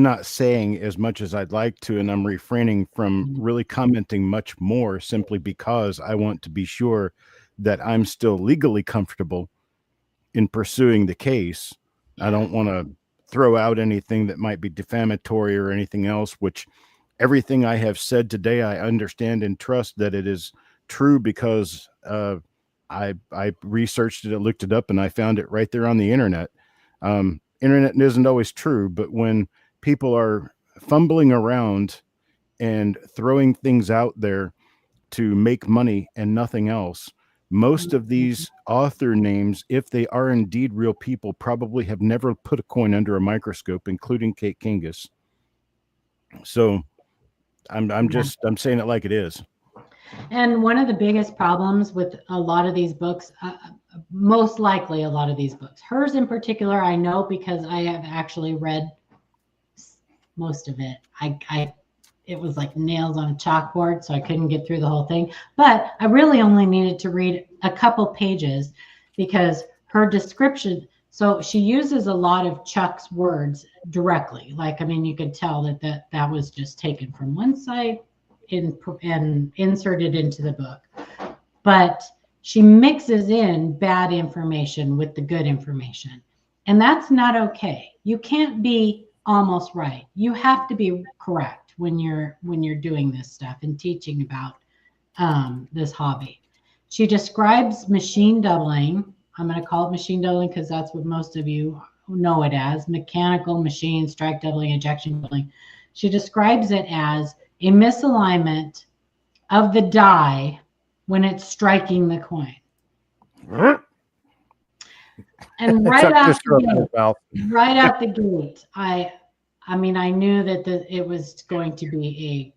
not saying as much as I'd like to, and I'm refraining from really commenting much more, simply because I want to be sure that I'm still legally comfortable in pursuing the case. I don't want to throw out anything that might be defamatory or anything else, which everything I have said today, I understand and trust that it is true, because I researched it, I looked it up, and I found it right there on the internet. Internet isn't always true, but when people are fumbling around and throwing things out there to make money and nothing else, most of these author names, if they are indeed real people, probably have never put a coin under a microscope, including Kate Kingus. So I'm saying it like it is. And one of the biggest problems with a lot of these books, most likely a lot of these books, hers in particular, I know because I have actually read most of it. It was like nails on a chalkboard, so I couldn't get through the whole thing. But I really only needed to read a couple pages because her description, so she uses a lot of Chuck's words directly. Like, I mean, you could tell that was just taken from one site and inserted into the book. But she mixes in bad information with the good information. And that's not okay. You can't be almost right. You have to be correct when you're doing this stuff and teaching about this hobby. She describes machine doubling. I'm going to call it machine doubling because that's what most of you know it as: mechanical machine, strike doubling, ejection doubling. She describes it as a misalignment of the die when it's striking the coin. And right out the gate, I mean, I knew that it was going to be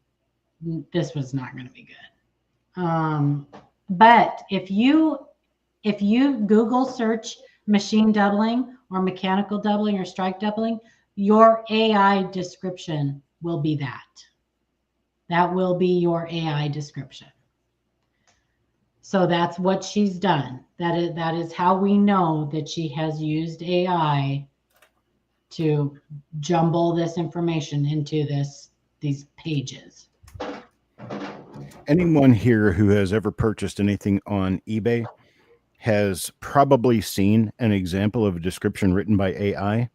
this was not going to be good. But if you Google search machine doubling or mechanical doubling or strike doubling, your AI description will be that. That will be your AI description. So that's what she's done. That is how we know that she has used AI to jumble this information into these pages. Anyone here who has ever purchased anything on eBay has probably seen an example of a description written by AI.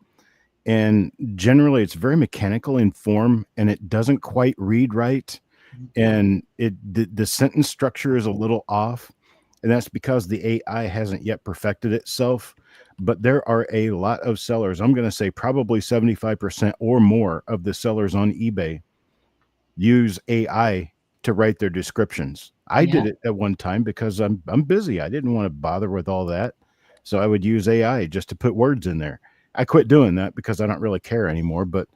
And generally it's very mechanical in form, and it doesn't quite read right. And the sentence structure is a little off. And that's because the AI hasn't yet perfected itself. But there are a lot of sellers. I'm going to say probably 75% or more of the sellers on eBay use AI to write their descriptions. I did it at one time because I'm busy. I didn't want to bother with all that. So I would use AI just to put words in there. I quit doing that because I don't really care anymore, but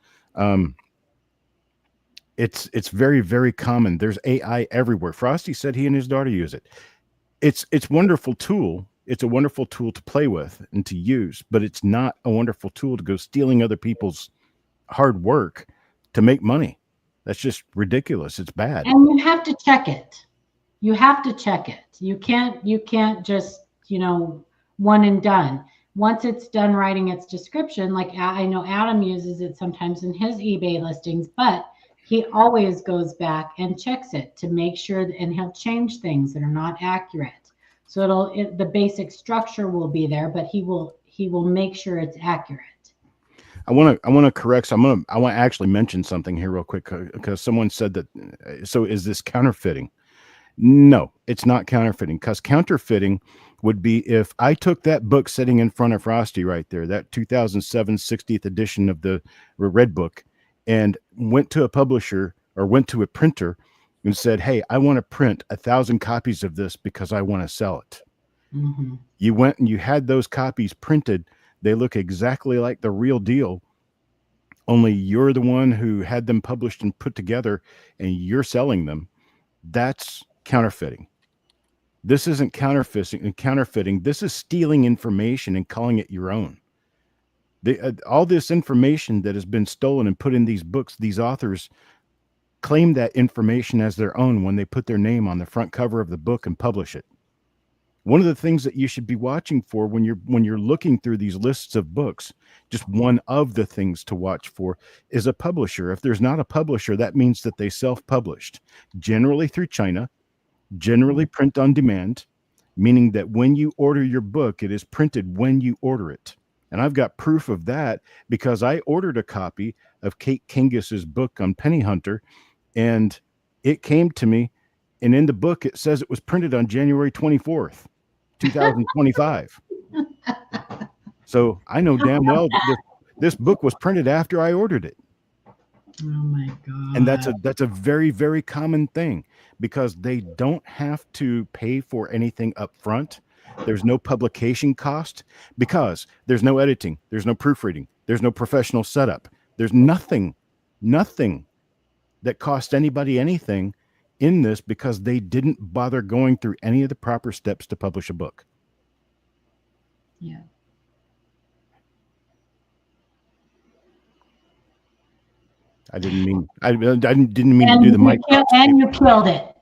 it's very, very common. There's AI everywhere. Frosty said he and his daughter use it. It's a wonderful tool. It's a wonderful tool to play with and to use, but it's not a wonderful tool to go stealing other people's hard work to make money. That's just ridiculous. It's bad. And you have to check it. You have to check it. You can't just, one and done. Once it's done writing its description, like I know Adam uses it sometimes in his eBay listings, but he always goes back and checks it to make sure, and he'll change things that are not accurate. So the basic structure will be there, but he will make sure it's accurate. I want to correct. I want to actually mention something here real quick, because someone said that. So is this counterfeiting? No, it's not counterfeiting, because counterfeiting would be if I took that book sitting in front of Frosty right there, that 2007 60th edition of the Red Book, and went to a publisher or went to a printer and said, hey, I want to print 1,000 copies of this because I want to sell it. Mm-hmm. You went and you had those copies printed. They look exactly like the real deal, only you're the one who had them published and put together, and you're selling them. That's counterfeiting. This isn't counterfeiting. This is stealing information and calling it your own. All this information that has been stolen and put in these books, these authors claim that information as their own when they put their name on the front cover of the book and publish it. One of the things that you should be watching for when you're looking through these lists of books, just one of the things to watch for is a publisher. If there's not a publisher, that means that they self-published, generally through China, generally print on demand, meaning that when you order your book, it is printed when you order it. And I've got proof of that because I ordered a copy of Kate Kingus's book on Penny Hunter, and it came to me, and in the book it says it was printed on January 24th, 2025. So I know damn well that this book was printed after I ordered it. Oh my God. And that's a very, very common thing because they don't have to pay for anything up front. There's no publication cost because there's no editing. There's no proofreading. There's no professional setup. There's nothing that cost anybody anything in this because they didn't bother going through any of the proper steps to publish a book. Yeah. I didn't mean to do the mic. And you killed it.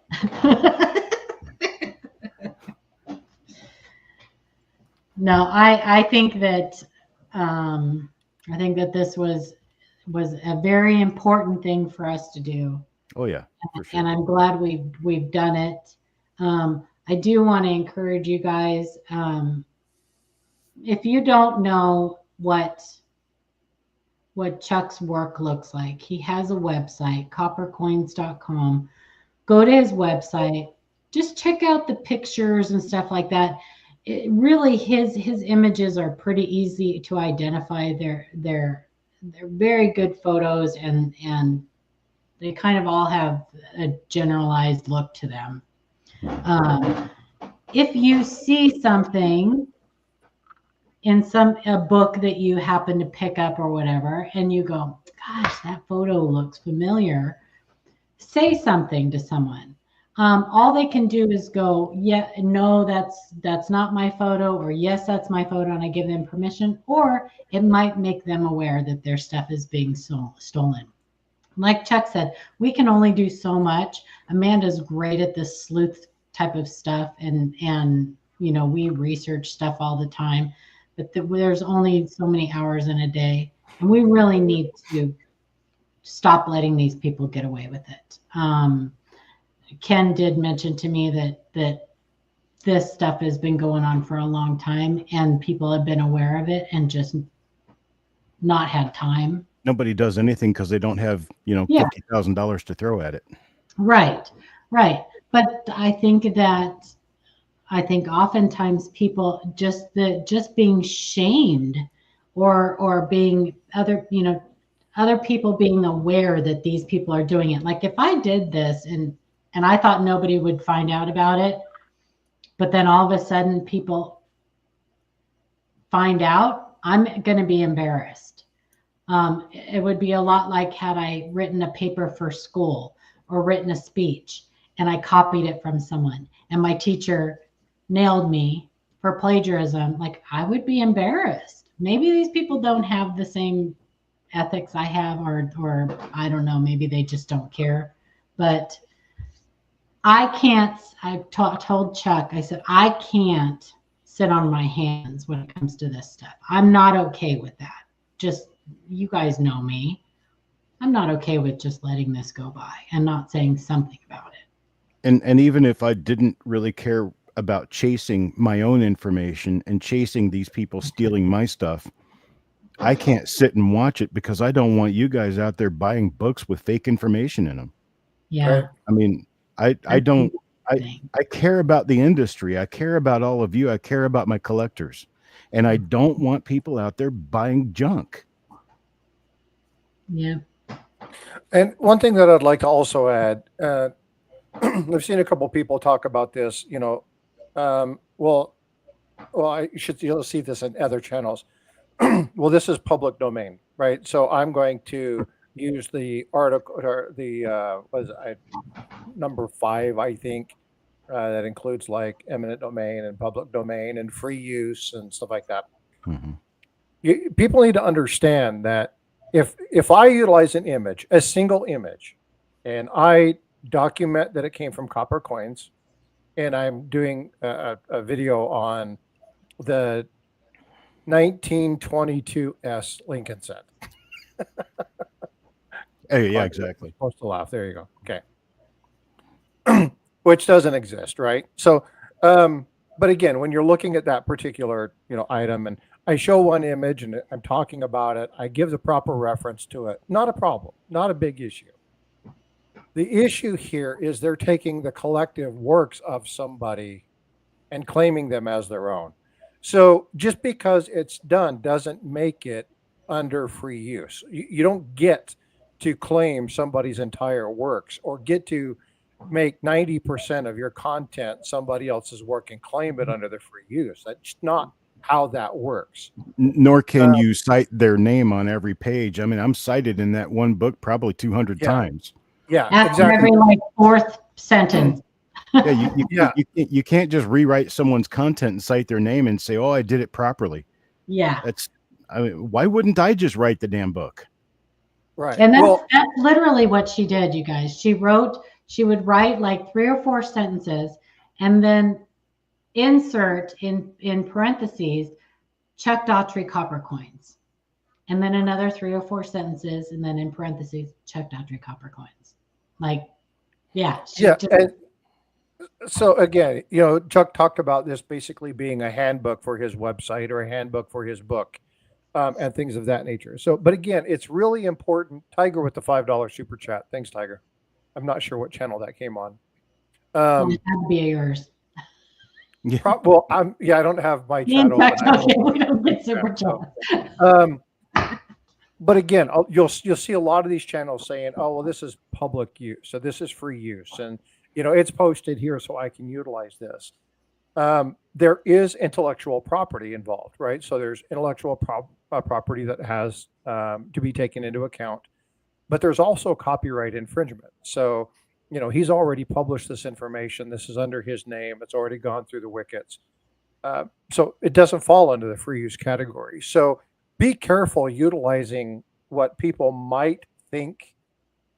No, I think that this was a very important thing for us to do. Oh yeah, for sure. And I'm glad we've done it. I do want to encourage you guys. If you don't know what Chuck's work looks like, he has a website, coppercoins.com. Go to his website. Just check out the pictures and stuff like that. Really, his images are pretty easy to identify. They're very good photos, and they kind of all have a generalized look to them. If you see something in a book that you happen to pick up or whatever, and you go, gosh, that photo looks familiar, say something to someone. All they can do is go, yeah, no, that's not my photo, or yes, that's my photo, and I give them permission, or it might make them aware that their stuff is being stolen. Like Chuck said, we can only do so much. Amanda's great at this sleuth type of stuff, and we research stuff all the time, but there's only so many hours in a day, and we really need to stop letting these people get away with it. Ken did mention to me that this stuff has been going on for a long time, and people have been aware of it and just not had time. Nobody does anything because they don't have, $50,000 to throw at it. Right. But I think oftentimes people just being shamed or being other people being aware that these people are doing it. Like if I did this and I thought nobody would find out about it, but then all of a sudden people find out, I'm going to be embarrassed. It would be a lot like had I written a paper for school or written a speech and I copied it from someone and my teacher nailed me for plagiarism. Like I would be embarrassed. Maybe these people don't have the same ethics I have, or I don't know, maybe they just don't care. But I can't, I told Chuck, I said, I can't sit on my hands when it comes to this stuff. I'm not okay with that. Just, you guys know me. I'm not okay with just letting this go by and not saying something about it. And even if I didn't really care about chasing my own information and chasing these people stealing my stuff, I can't sit and watch it because I don't want you guys out there buying books with fake information in them. Yeah. Right. I mean, I care about the industry. I care about all of you. I care about my collectors. And I don't want people out there buying junk. Yeah. And one thing that I'd like to also add, I've seen a couple people talk about this, you know, well, you'll see this in other channels. Well, this is public domain, right? So I'm going to use the article or the number 5, I think, that includes like eminent domain and public domain and free use and stuff like that. People need to understand that if I utilize an image, a single image, and I document that it came from Coppercoins, and I'm doing a video on the 1922S Lincoln set. Hey, yeah, exactly. Supposed to laugh. There you go. Okay. Which doesn't exist, right? So, but again, when you're looking at that particular, you know, item, and I show one image and I'm talking about it, I give the proper reference to it. Not a problem. Not a big issue. The issue here is they're taking the collective works of somebody and claiming them as their own. So just because it's done doesn't make it under free use. You don't get to claim somebody's entire works or get to make 90% of your content somebody else's work and claim it under the free use. That's not how that works. Nor can you cite their name on every page. I mean, I'm cited in that one book probably 200 times. Yeah, After exactly. every like 4th sentence. Yeah, you can't just rewrite someone's content and cite their name and say, "Oh, I did it properly." Yeah. I mean, why wouldn't I just write the damn book? Right. And that's literally what she did, you guys. She would write like 3 or 4 sentences and then insert in parentheses, Chuck Daughtrey Coppercoins. And then another 3 or 4 sentences, and then in parentheses, Chuck Daughtrey Coppercoins. Like, yeah. And so again, you know, Chuck talked about this basically being a handbook for his website or a handbook for his book, and things of that nature. So, but again, it's really important. Tiger with the $5 super chat. Thanks, Tiger. I'm not sure what channel that came on. It had to be yours. Yeah. Well, I don't have my channel. We don't get super chat. But again, you'll see a lot of these channels saying, "Oh, well, this is public use, so this is free use, and you know it's posted here, so I can utilize this." There is intellectual property involved, right? So there's intellectual property that has to be taken into account, but there's also copyright infringement. So, you know, he's already published this information. This is under his name. It's already gone through the wickets. So it doesn't fall under the free use category. So be careful utilizing what people might think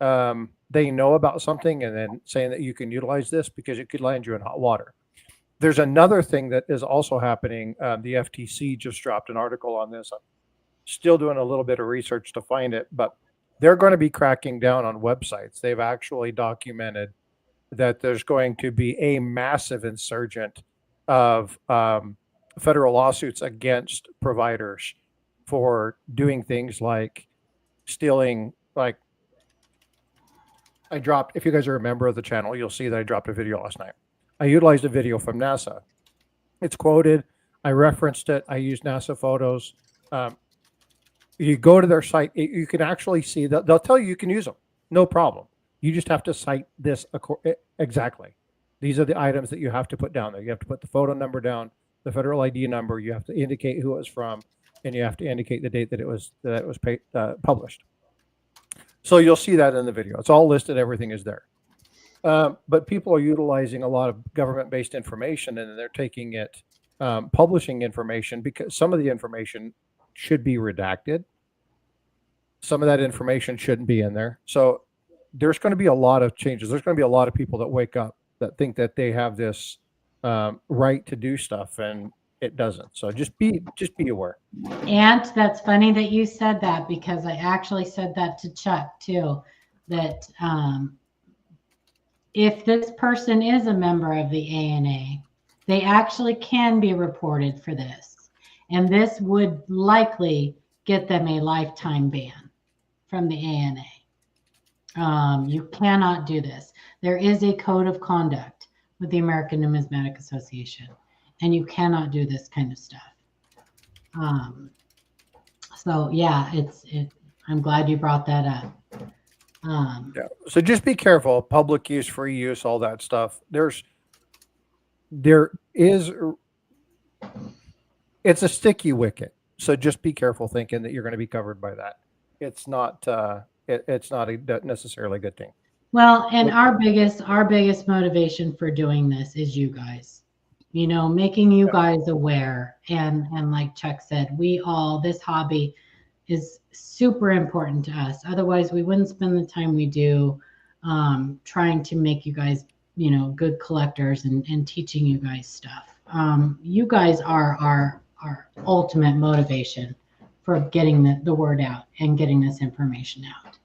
they know about something and then saying that you can utilize this, because it could land you in hot water. There's another thing that is also happening. The FTC just dropped an article on this. I'm still doing a little bit of research to find it, but they're going to be cracking down on websites. They've actually documented that there's going to be a massive insurgent of federal lawsuits against providers for doing things like stealing. Like, if you guys are a member of the channel, you'll see that I dropped a video last night. I utilized a video from NASA. It's quoted. I referenced it. I used NASA photos. You go to their site, you can actually see that they'll tell you can use them. No problem. You just have to cite this exactly. These are the items that you have to put down there. You have to put the photo number down, the federal ID number. You have to indicate who it was from, and you have to indicate the date that it was published. So you'll see that in the video. It's all listed. Everything is there. But people are utilizing a lot of government-based information, and they're taking it, publishing information, because some of the information should be redacted. Some of that information shouldn't be in there. So there's going to be a lot of changes. There's going to be a lot of people that wake up that think that they have this right to do stuff, and it doesn't. So just be aware. And that's funny that you said that, because I actually said that to Chuck too, that if this person is a member of the ANA, they actually can be reported for this. And this would likely get them a lifetime ban from the ANA. You cannot do this. There is a code of conduct with the American Numismatic Association, and you cannot do this kind of stuff. So yeah, I'm glad you brought that up. Yeah. So just be careful. Public use, free use, all that stuff. It's a sticky wicket. So just be careful thinking that you're going to be covered by that. It's not. It's not necessarily a good thing. Well, and our biggest motivation for doing this is you guys. You know, making you guys aware, and like Chuck said, this hobby is super important to us. Otherwise, we wouldn't spend the time we do trying to make you guys, you know, good collectors and teaching you guys stuff. You guys are our ultimate motivation for getting the word out and getting this information out.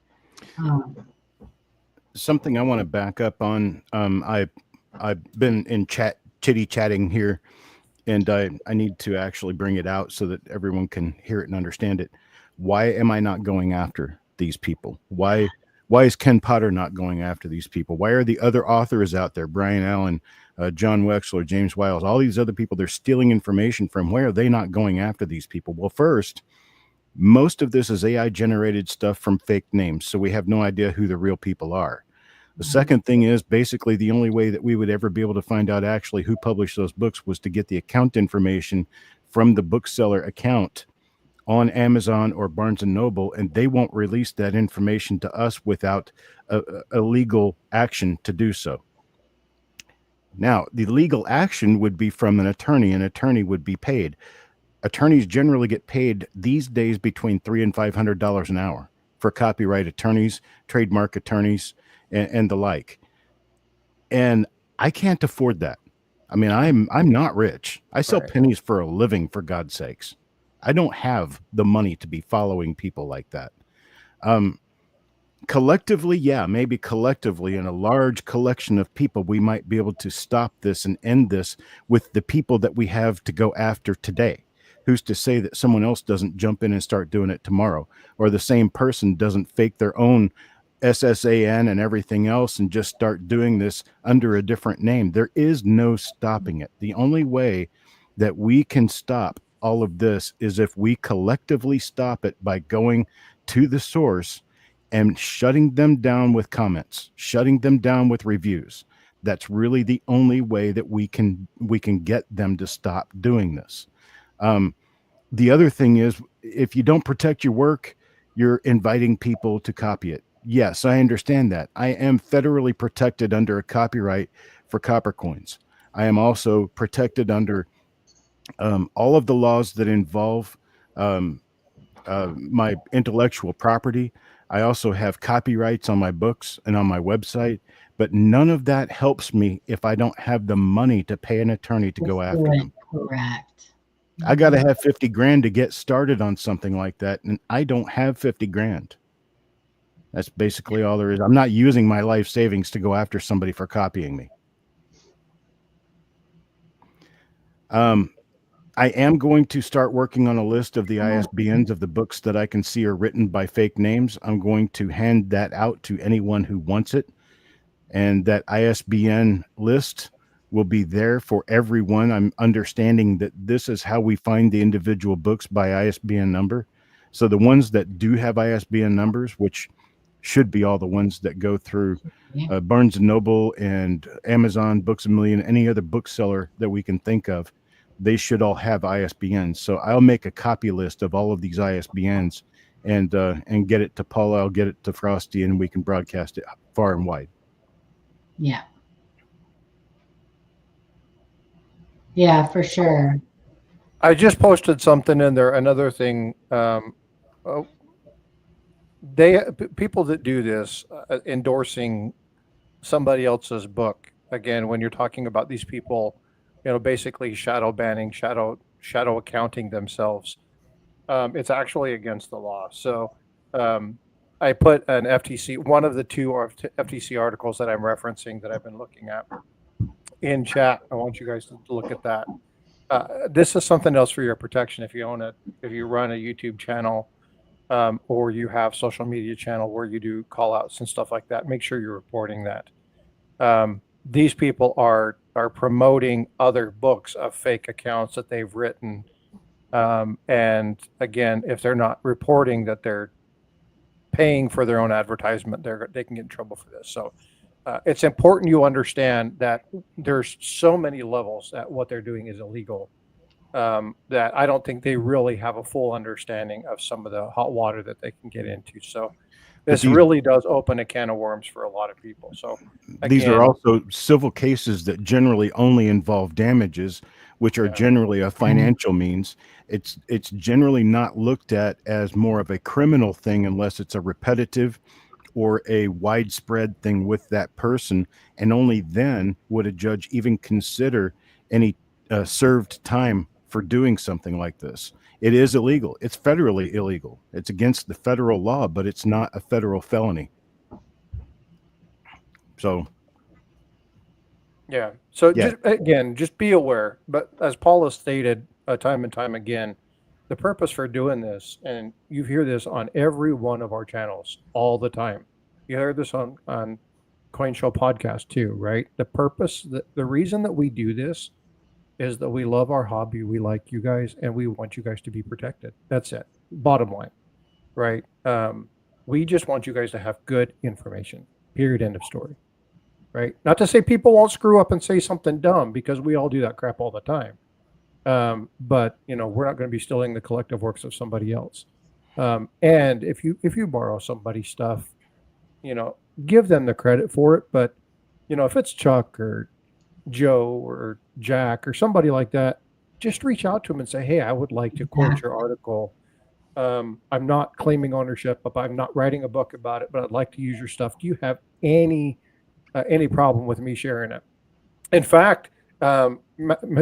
Something I want to back up on. I've been in chitty chatting here, and I need to actually bring it out so that everyone can hear it and understand it. Why am I not going after these people? Why is Ken Potter not going after these people? Why are the other authors out there, Brian Allen, John Wexler, James Wiles, all these other people they're stealing information from? Why are they not going after these people? Well, first, most of this is AI generated stuff from fake names, so we have no idea who the real people are. The second thing is basically the only way that we would ever be able to find out actually who published those books was to get the account information from the bookseller account on Amazon or Barnes and Noble, and they won't release that information to us without a legal action to do so. Now, the legal action would be from an attorney. An attorney would be paid. Attorneys generally get paid these days between $300 and $500 an hour for copyright attorneys, trademark attorneys, and the like. And I can't afford that. I mean, I'm not rich. I sell pennies for a living, for God's sakes. I don't have the money to be following people like that. Collectively, yeah, maybe collectively in a large collection of people, we might be able to stop this and end this with the people that we have to go after today. Who's to say that someone else doesn't jump in and start doing it tomorrow, or the same person doesn't fake their own SSAN and everything else and just start doing this under a different name? There is no stopping it. The only way that we can stop all of this is if we collectively stop it by going to the source and shutting them down with comments, shutting them down with reviews. That's really the only way that we can get them to stop doing this. The other thing is, if you don't protect your work, you're inviting people to copy it. Yes, I understand that. I am federally protected under a copyright for Coppercoins. I am also protected under all of the laws that involve my intellectual property. I also have copyrights on my books and on my website, but none of that helps me if I don't have the money to pay an attorney to go after them. Correct. I got to have 50 grand to get started on something like that, and I don't have 50 grand. That's basically all there is. I'm not using my life savings to go after somebody for copying me. I am going to start working on a list of the ISBNs of the books that I can see are written by fake names. I'm going to hand that out to anyone who wants it. And that ISBN list will be there for everyone. I'm understanding that this is how we find the individual books by ISBN number. So the ones that do have ISBN numbers, which should be all the ones that go through Barnes & Noble and Amazon, Books A Million, any other bookseller that we can think of, they should all have ISBNs. So I'll make a copy list of all of these ISBNs and get it to Paula. I'll get it to Frosty, and we can broadcast it far and wide. Yeah. Yeah, for sure. I just posted something in there. Another thing, people that do this, endorsing somebody else's book. Again, when you're talking about these people, basically shadow banning, shadow accounting themselves, it's actually against the law. So I put an FTC, one of the two FTC articles that I'm referencing that I've been looking at, in chat. I want you guys to look at that. This is something else for your protection. If you own it, if you run a YouTube channel, or you have social media channel where you do call outs and stuff like that, make sure you're reporting that. These people are promoting other books of fake accounts that they've written. And again, if they're not reporting that they're paying for their own advertisement, they can get in trouble for this. So it's important you understand that there's so many levels that what they're doing is illegal, that I don't think they really have a full understanding of some of the hot water that they can get into. So this really does open a can of worms for a lot of people. So again, these are also civil cases that generally only involve damages, which are generally a financial means. It's generally not looked at as more of a criminal thing unless it's a repetitive or a widespread thing with that person, and only then would a judge even consider any served time for doing something like this. It is illegal. It's federally illegal. It's against the federal law, but it's not a federal felony. So, yeah. So just be aware. But as Paul has stated time and time again, the purpose for doing this, and you hear this on every one of our channels all the time. You heard this on Coin Show podcast too, right? The purpose, the reason that we do this is that we love our hobby, we like you guys, and we want you guys to be protected. That's it. Bottom line, right? We just want you guys to have good information. Period. End of story. Right? Not to say people won't screw up and say something dumb, because we all do that crap all the time. But we're not going to be stealing the collective works of somebody else. And if you borrow somebody's stuff, give them the credit for it. But if it's Chuck or Joe or Jack or somebody like that, just reach out to them and say, hey, I would like to quote your article. I'm not claiming ownership, but I'm not writing a book about it, but I'd like to use your stuff. Do you have any problem with me sharing it? In fact,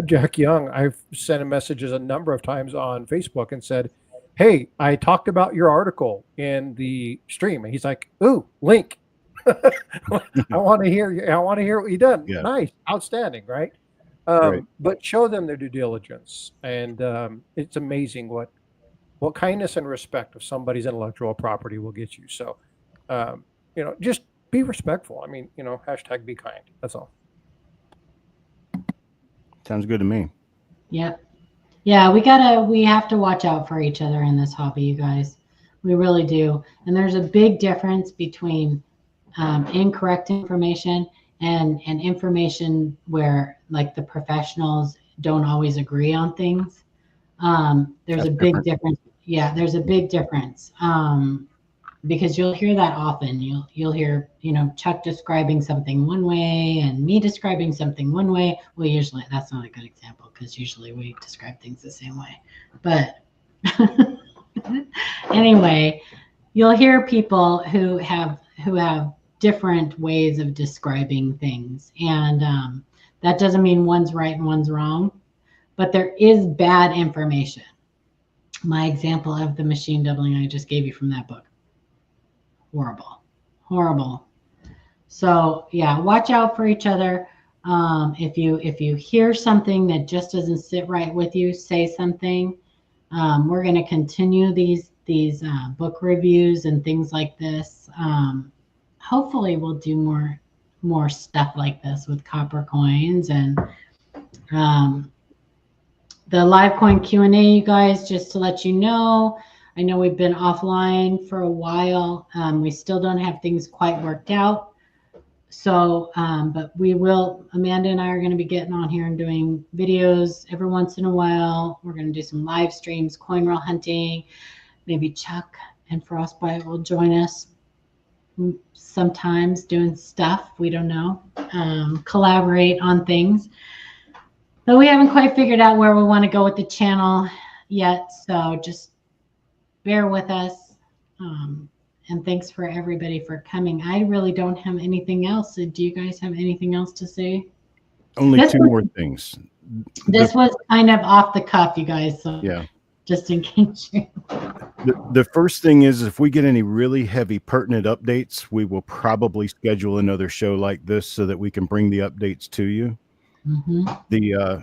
Jack Young, I've sent him messages a number of times on Facebook and said, hey, I talked about your article in the stream. And he's like, ooh, link. I want to hear what you done. Yeah. Nice. Outstanding. Right. But show them their due diligence. And it's amazing what kindness and respect of somebody's intellectual property will get you. So, just be respectful. I mean, hashtag be kind. That's all. Sounds good to me. Yep. Yeah, we have to watch out for each other in this hobby, you guys. We really do. And there's a big difference between incorrect information and information where, like, the professionals don't always agree on things. There's a big difference. Yeah, there's a big difference. Because you'll hear that often. You'll hear, Chuck describing something one way and me describing something one way. Well, usually that's not a good example, because usually we describe things the same way. But anyway, you'll hear people who have different ways of describing things, and that doesn't mean one's right and one's wrong, but there is bad information. My example of the machine doubling I just gave you from that book. Horrible. So yeah, watch out for each other. If you hear something that just doesn't sit right with you, say something. We're going to continue these book reviews and things like this. Hopefully we'll do more stuff like this with Coppercoins and the LivecoinQA, you guys, just to let you know. I know we've been offline for a while. We still don't have things quite worked out. So, but we will, Amanda and I are going to be getting on here and doing videos every once in a while. We're going to do some live streams, coin roll hunting. Maybe Chuck and Frostbyte will join us sometimes doing stuff. We don't know. Collaborate on things. But we haven't quite figured out where we want to go with the channel yet. So just bear with us, and thanks for everybody for coming. I really don't have anything else. Do you guys have anything else to say? Only two more things. This was kind of off the cuff, you guys. So yeah, just in case you. The first thing is, if we get any really heavy pertinent updates, we will probably schedule another show like this so that we can bring the updates to you. Mm-hmm.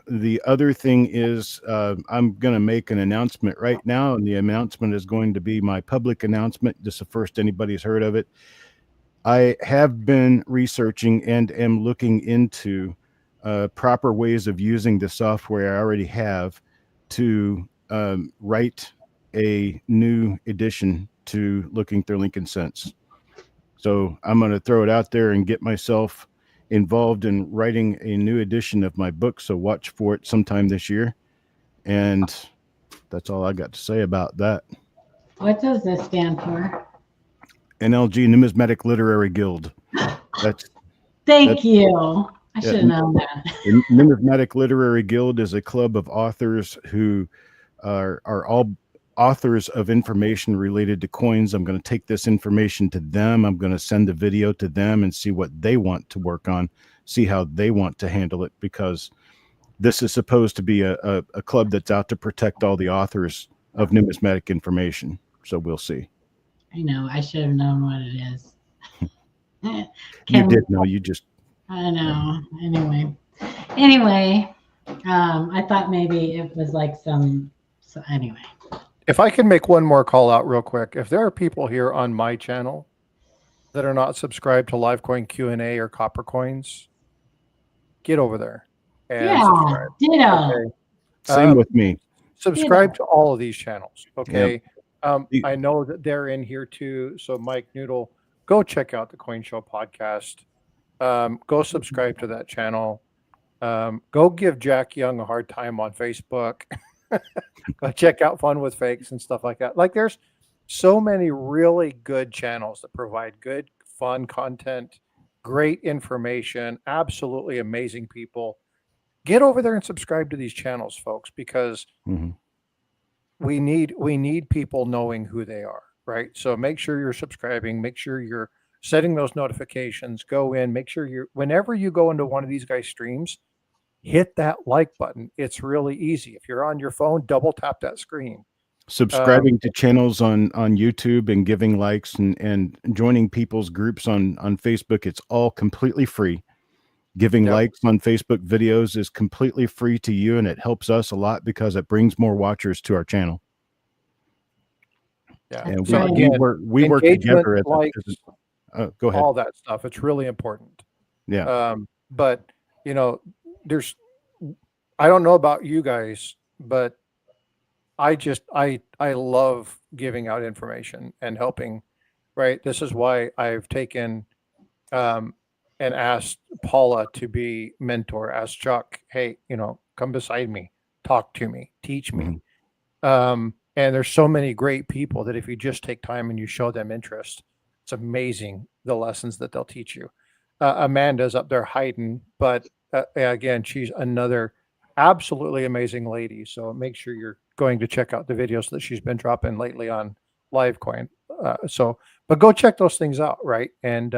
The other thing is, I'm going to make an announcement right now, and the announcement is going to be my public announcement. This is the first anybody's heard of it. I have been researching and am looking into proper ways of using the software I already have to write a new addition to looking through Lincoln Sense. So I'm going to throw it out there and get myself involved in writing a new edition of my book. So watch for it sometime this year. And that's all I got to say about that. What does this stand for? NLG, Numismatic Literary Guild. Thank you. I should have known that. The Numismatic Literary Guild is a club of authors who are all authors of information related to coins. I'm going to take this information to them. I'm going to send the video to them and see what they want to work on, see how they want to handle it, because this is supposed to be a club that's out to protect all the authors of numismatic information. So we'll see. I know. I should have known what it is. You did know. You just. I know. Anyway, I thought maybe it was like some. So anyway. If I can make one more call out real quick, if there are people here on my channel that are not subscribed to LivecoinQA or Coppercoins, get over there and subscribe. Ditto. Okay? Same with me. Subscribe to all of these channels. Okay. Yep. I know that they're in here too. So Mike Noodle, go check out the Coin Show podcast. Go subscribe to that channel. Go give Jack Young a hard time on Facebook. Go check out Fun with Fakes and stuff like that. Like, there's so many really good channels that provide good, fun content, great information, absolutely amazing people. Get over there and subscribe to these channels, folks, because we need people knowing who they are, right? So make sure you're subscribing, make sure you're setting those notifications, go in, make sure whenever you go into one of these guys' streams, hit that like button. It's really easy. If you're on your phone, double tap that screen. Subscribing to channels on YouTube and giving likes and joining people's groups on Facebook, it's all completely free. Giving likes on Facebook videos is completely free to you, and it helps us a lot because it brings more watchers to our channel. Yeah. And so we work together as go ahead. All that stuff. It's really important. Yeah. But I don't know about you guys, but I love giving out information and helping, right? This is why I've taken and asked Paula to be mentor, asked Chuck, hey, come beside me, talk to me, teach me. And there's so many great people that if you just take time and you show them interest, it's amazing the lessons that they'll teach you. Amanda's up there hiding, but again, she's another absolutely amazing lady. So make sure you're going to check out the videos that she's been dropping lately on Livecoin. But go check those things out, right? And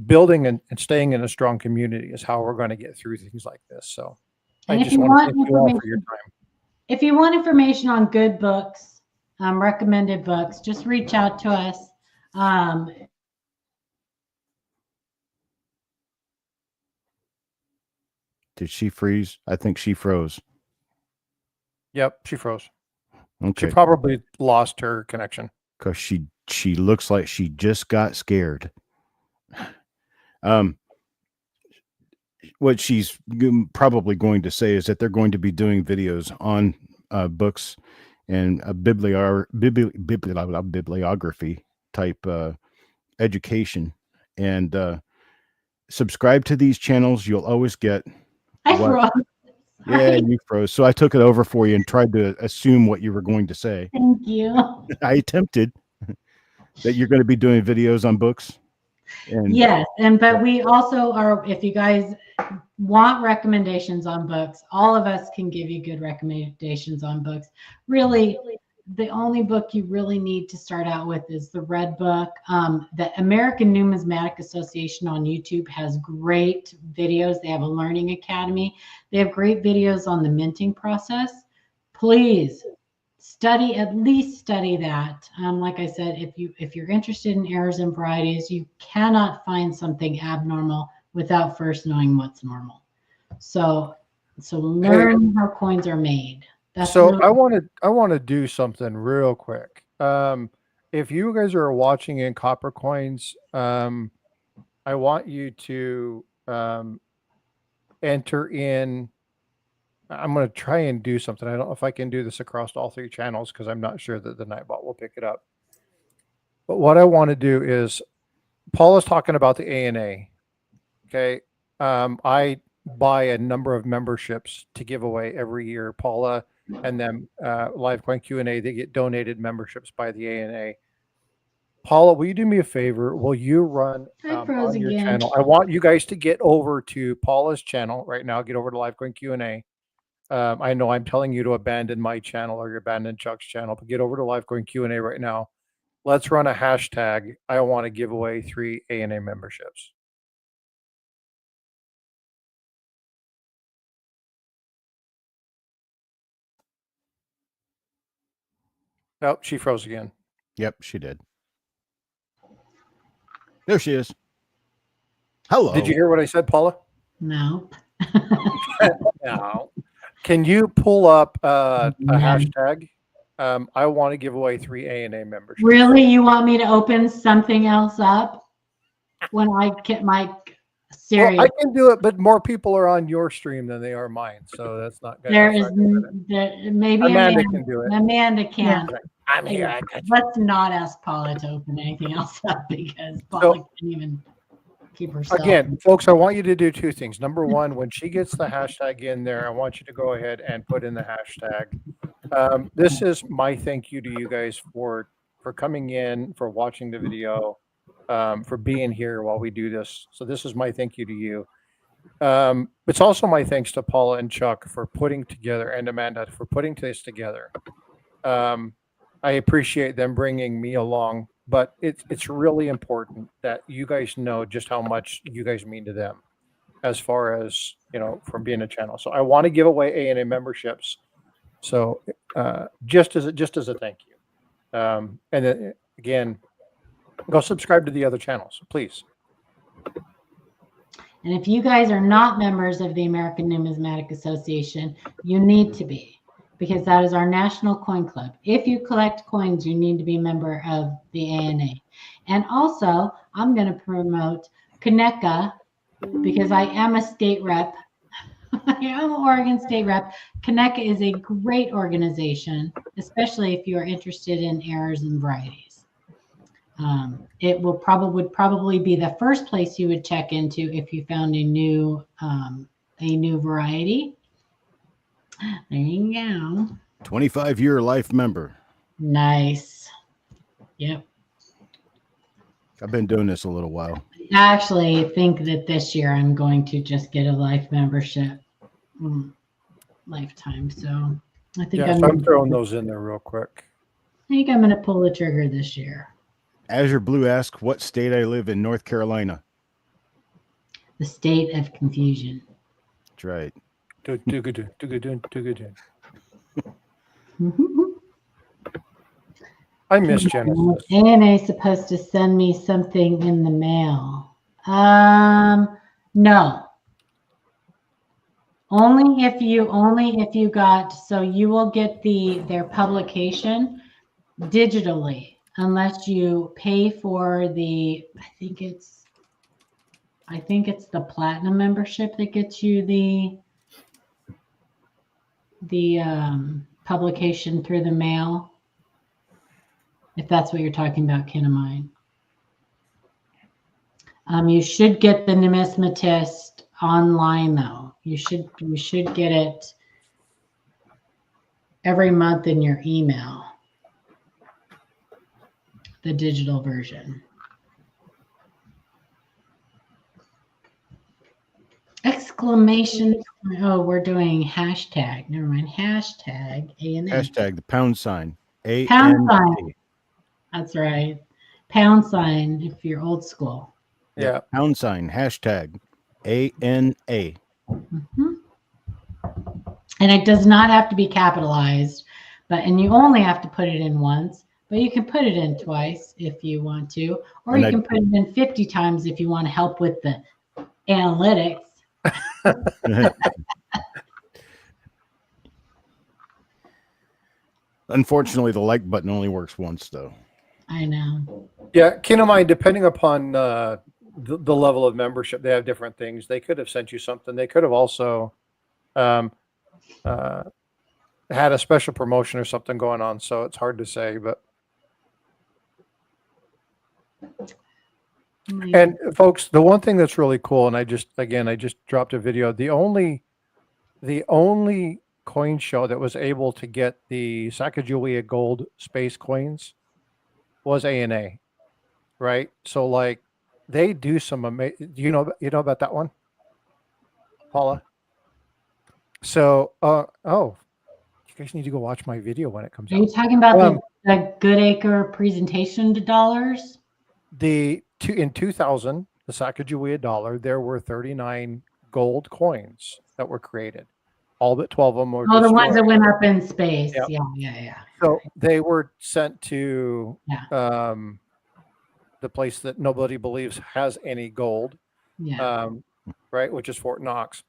building and staying in a strong community is how we're going to get through things like this. So I just want to thank you all for your time. If you want information on good books, recommended books, just reach out to us. Did she freeze? I think she froze. Yep, she froze. Okay. She probably lost her connection. Because she looks like she just got scared. What she's probably going to say is that they're going to be doing videos on books and a bibliography type education. And subscribe to these channels. You'll always get. I froze. Yeah, you froze. So I took it over for you and tried to assume what you were going to say. Thank you. I attempted that you're going to be doing videos on books. Yes, but we also are, if you guys want recommendations on books, all of us can give you good recommendations on books. Really, the only book you really need to start out with is the Red Book. The American Numismatic Association on YouTube has great videos. They have a learning academy. They have great videos on the minting process. Please at least study that. Like I said, if you're interested in errors and varieties, you cannot find something abnormal without first knowing what's normal. So learn how coins are made. I want to do something real quick. If you guys are watching in Coppercoins, I want you to enter in. I'm going to try and do something. I don't know if I can do this across all three channels because I'm not sure that the Nightbot will pick it up. But what I want to do is, Paul is talking about the ANA. Okay. I buy a number of memberships to give away every year. Paula and then LivecoinQA, they get donated memberships by the ANA. Paula, will you do me a favor? Will you run on your channel? I want you guys to get over to Paula's channel right now. Get over to LivecoinQA. I know I'm telling you to abandon my channel or you abandon Chuck's channel, but get over to LivecoinQA right now. Let's run a hashtag. I want to give away 3 ANA memberships. Oh, she froze again. Yep, she did. There she is. Hello. Did you hear what I said, Paula? No. No. Can you pull up a hashtag? I want to give away 3 ANA memberships. Really? You want me to open something else up when I get my series? Well, I can do it, but more people are on your stream than they are mine, so that's not good. Maybe Amanda can do it. Amanda can. Yeah. I'm here. Let's not ask Paula to open anything else up because Paula can't even keep herself. Again, folks, I want you to do 2 things. Number 1, when she gets the hashtag in there, I want you to go ahead and put in the hashtag. This is my thank you to you guys for coming in, for watching the video, for being here while we do this. So this is my thank you to you. It's also my thanks to Paula and Chuck for putting together, and Amanda for putting this together. I appreciate them bringing me along, but it's really important that you guys know just how much you guys mean to them as far as, you know, from being a channel. So I want to give away ANA memberships. So just as a thank you. And then again, go subscribe to the other channels, please. And if you guys are not members of the American Numismatic Association, you need to be, because that is our national coin club. If you collect coins, you need to be a member of the ANA. And also, I'm going to promote Kaneka because I am a state rep. I am an Oregon state rep. Kaneka is a great organization, especially if you're interested in errors and varieties. It would probably be the first place you would check into if you found a new variety. There you go. 25-year life member. Nice. Yep. I've been doing this a little while. I actually think that this year I'm going to just get a life membership lifetime. So I think I'm throwing those in there real quick. I think I'm going to pull the trigger this year. Azure Blue asks what state I live in. North Carolina. The state of confusion. That's right. Too good. I miss Genesis. ANA is supposed to send me something in the mail. No. Only if you got, so you will get their publication digitally unless you pay for the, I think it's the platinum membership that gets you the publication through the mail. If that's what you're talking about, kin of mine. You should get the Numismatist online though. You should get it every month in your email. The digital version. Exclamation. Oh, we're doing hashtag. Never mind. Hashtag ANA. Hashtag the pound sign. Pound sign. That's right. Pound sign if you're old school. Yeah. Pound sign. Hashtag ANA. Mm-hmm. And it does not have to be capitalized, and you only have to put it in once, but you can put it in twice if you want to, or you can put it in 50 times if you want to help with the analytics. Unfortunately, the like button only works once, though. I know. Yeah, kin of mine, depending upon the level of membership, they have different things. They could have sent you something. They could have also had a special promotion or something going on. So it's hard to say, but And folks, the one thing that's really cool, and I just dropped a video. The only coin show that was able to get the Sacagawea gold space coins was ANA, right? So like they do some amazing. You know about that one, Paula? So oh, you guys need to go watch my video when it comes out. Are you talking about the Goodacre presentation to dollars? In 2000, the Sacagawea dollar, there were 39 gold coins that were created. All but 12 of them were the destroyed. ones that went up in space. Yep. Yeah. So they were sent to the place that nobody believes has any gold, right, which is Fort Knox.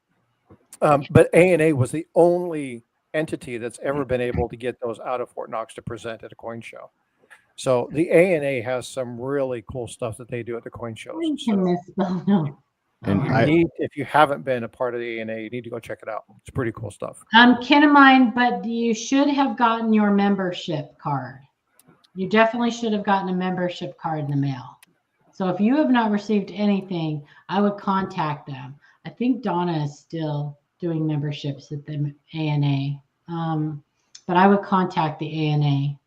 But ANA was the only entity that's ever been able to get those out of Fort Knox to present at a coin show. So the ANA has some really cool stuff that they do at the coin shows. And if you haven't been a part of the ANA, you need to go check it out. It's pretty cool stuff. Ken of mine, but you should have gotten your membership card. You definitely should have gotten a membership card in the mail. So if you have not received anything, I would contact them. I think Donna is still doing memberships at the ANA, but I would contact the ANA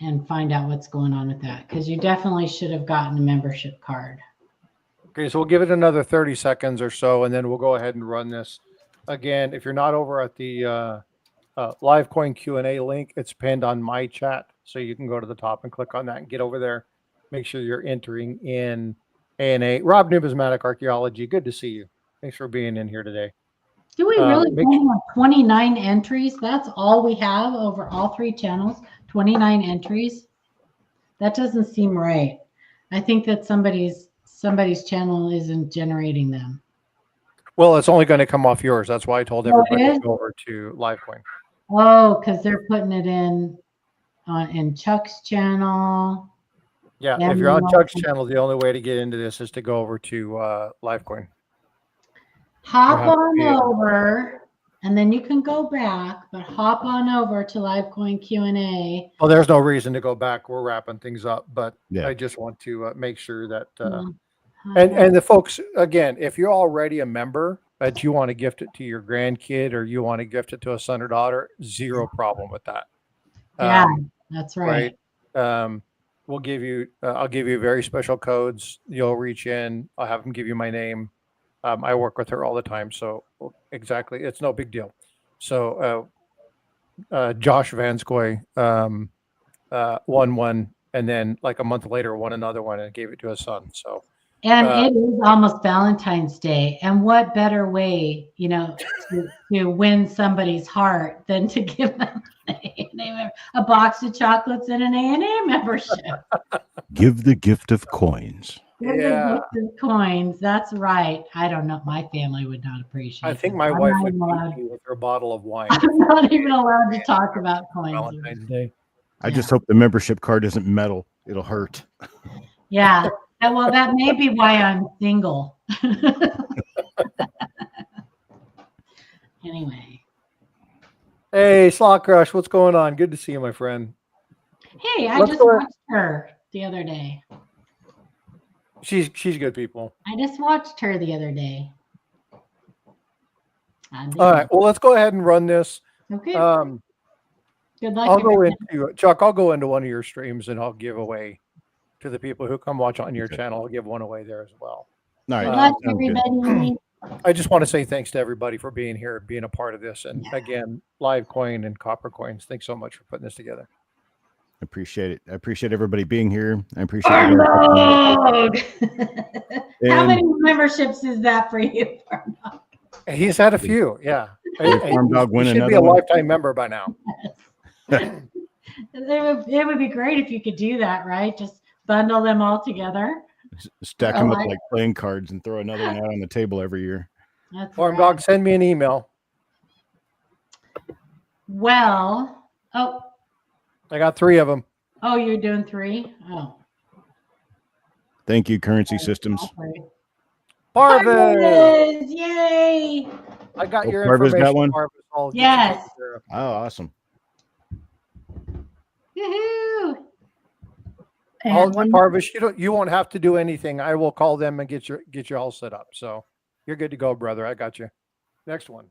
and find out what's going on with that, because you definitely should have gotten a membership card. Okay, so we'll give it another 30 seconds or so, and then we'll go ahead and run this. Again, if you're not over at the LivecoinQA link, it's pinned on my chat, so you can go to the top and click on that and get over there. Make sure you're entering in ANA. Rob, Numismatic Archaeology, good to see you. Thanks for being in here today. Do we really only have 29 entries? That's all we have over all 3 channels, 29 entries? That doesn't seem right. I think that somebody's channel isn't generating them. Well, it's only going to come off yours. That's why I told everybody to go over to Livecoin. Oh, because they're putting it in Chuck's channel. Yeah, if you're on Chuck's channel, the only way to get into this is to go over to Livecoin. Hop on over, and then you can go back, but hop on over to LivecoinQA. Well, there's no reason to go back. We're wrapping things up, but I just want to make sure that and the folks, again, if you're already a member, but you want to gift it to your grandkid or you want to gift it to a son or daughter, zero problem with that. Yeah, that's right. We'll give you, I'll give you very special codes. You'll reach in. I'll have them give you my name. I work with her all the time, so exactly, it's no big deal. So Josh Vanskoy won one, and then like a month later won another one and gave it to his son. So and it is almost Valentine's Day, and what better way, to win somebody's heart than to give them a box of chocolates and an ANA membership. Give the gift of coins. Yeah, coins. That's right. I don't know. My family would not appreciate. I think my wife would beat me with her bottle of wine. I'm not even allowed to talk about coins. Valentine's Day. I just hope the membership card isn't metal. It'll hurt. Yeah. Well, that may be why I'm single. Anyway. Hey, Slot Crush, what's going on? Good to see you, my friend. Hey, I just watched her the other day. She's good people. I just watched her the other day. All right. Well, let's go ahead and run this. Okay. Good luck. I'll go into Chuck. I'll go into one of your streams and I'll give away to the people who come watch on your channel. I'll give one away there as well. All right. Good luck, everybody. I just want to say thanks to everybody for being here, being a part of this, and again, Livecoin and Coppercoins. Thanks so much for putting this together. Appreciate it. I appreciate everybody being here. I appreciate it. How many memberships is that for you, Farm Dog? He's had a few, yeah. Farm Dog win should be a lifetime member by now. It would be great if you could do that, right? Just bundle them all together. Stack them up like playing cards and throw another one out on the table every year. Farm Dog, send me an email. Well, I got 3 of them. Oh, you're doing 3? Oh. Thank you, Currency Systems. Parvis! Yay! I got your Parvis information. got one? Parvis, yes. Oh, awesome. Woohoo! Parvish, you won't have to do anything. I will call them and get you all set up. So you're good to go, brother. I got you. Next one.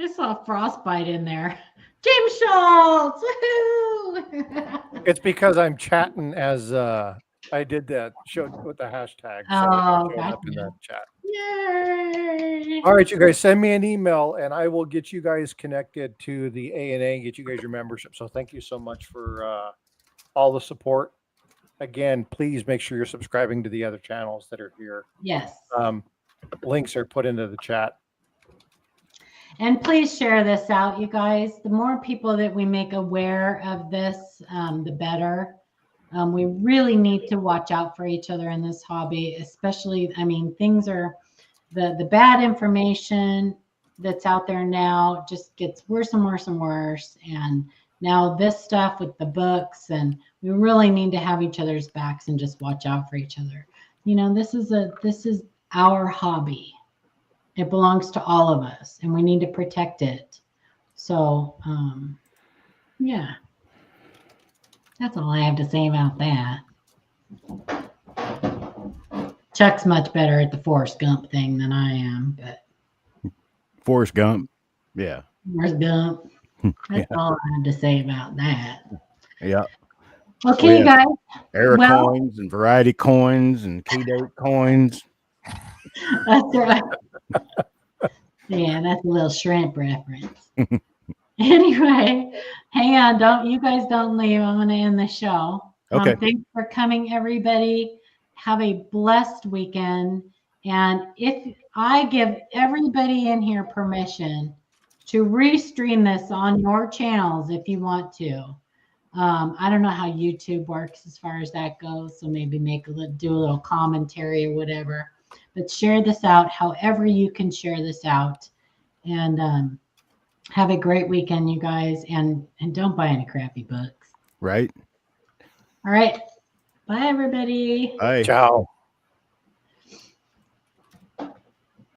I saw Frostbyte in there. James Schultz! Woohoo! It's because I'm chatting as I did that show with the hashtag. So Oh, it showed up in the chat. Yay! All right, you guys, send me an email and I will get you guys connected to the ANA and get you guys your membership. So thank you so much for all the support. Again, please make sure you're subscribing to the other channels that are here. Yes. Links are put into the chat. And please share this out, you guys. The more people that we make aware of this, the better. We really need to watch out for each other in this hobby, especially, I mean, things are, the bad information that's out there now just gets worse and worse and worse. And now this stuff with the books, and we really need to have each other's backs and just watch out for each other. You know, this is our hobby. It belongs to all of us, and we need to protect it. So, yeah, that's all I have to say about that. Chuck's much better at the Forrest Gump thing than I am, but Forrest Gump, yeah. Forrest Gump. That's all I have to say about that. Yeah. Okay, guys. Era coins and variety coins and K-date coins. That's right. Yeah, that's a little shrimp reference. Anyway, hang on. You guys don't leave. I'm going to end the show. Okay. Thanks for coming, everybody. Have a blessed weekend. And if I give everybody in here permission to restream this on your channels if you want to. I don't know how YouTube works as far as that goes. So maybe do a little commentary or whatever. But share this out however you can share this out. And have a great weekend, you guys. And don't buy any crappy books. Right. All right. Bye, everybody. Bye. Ciao.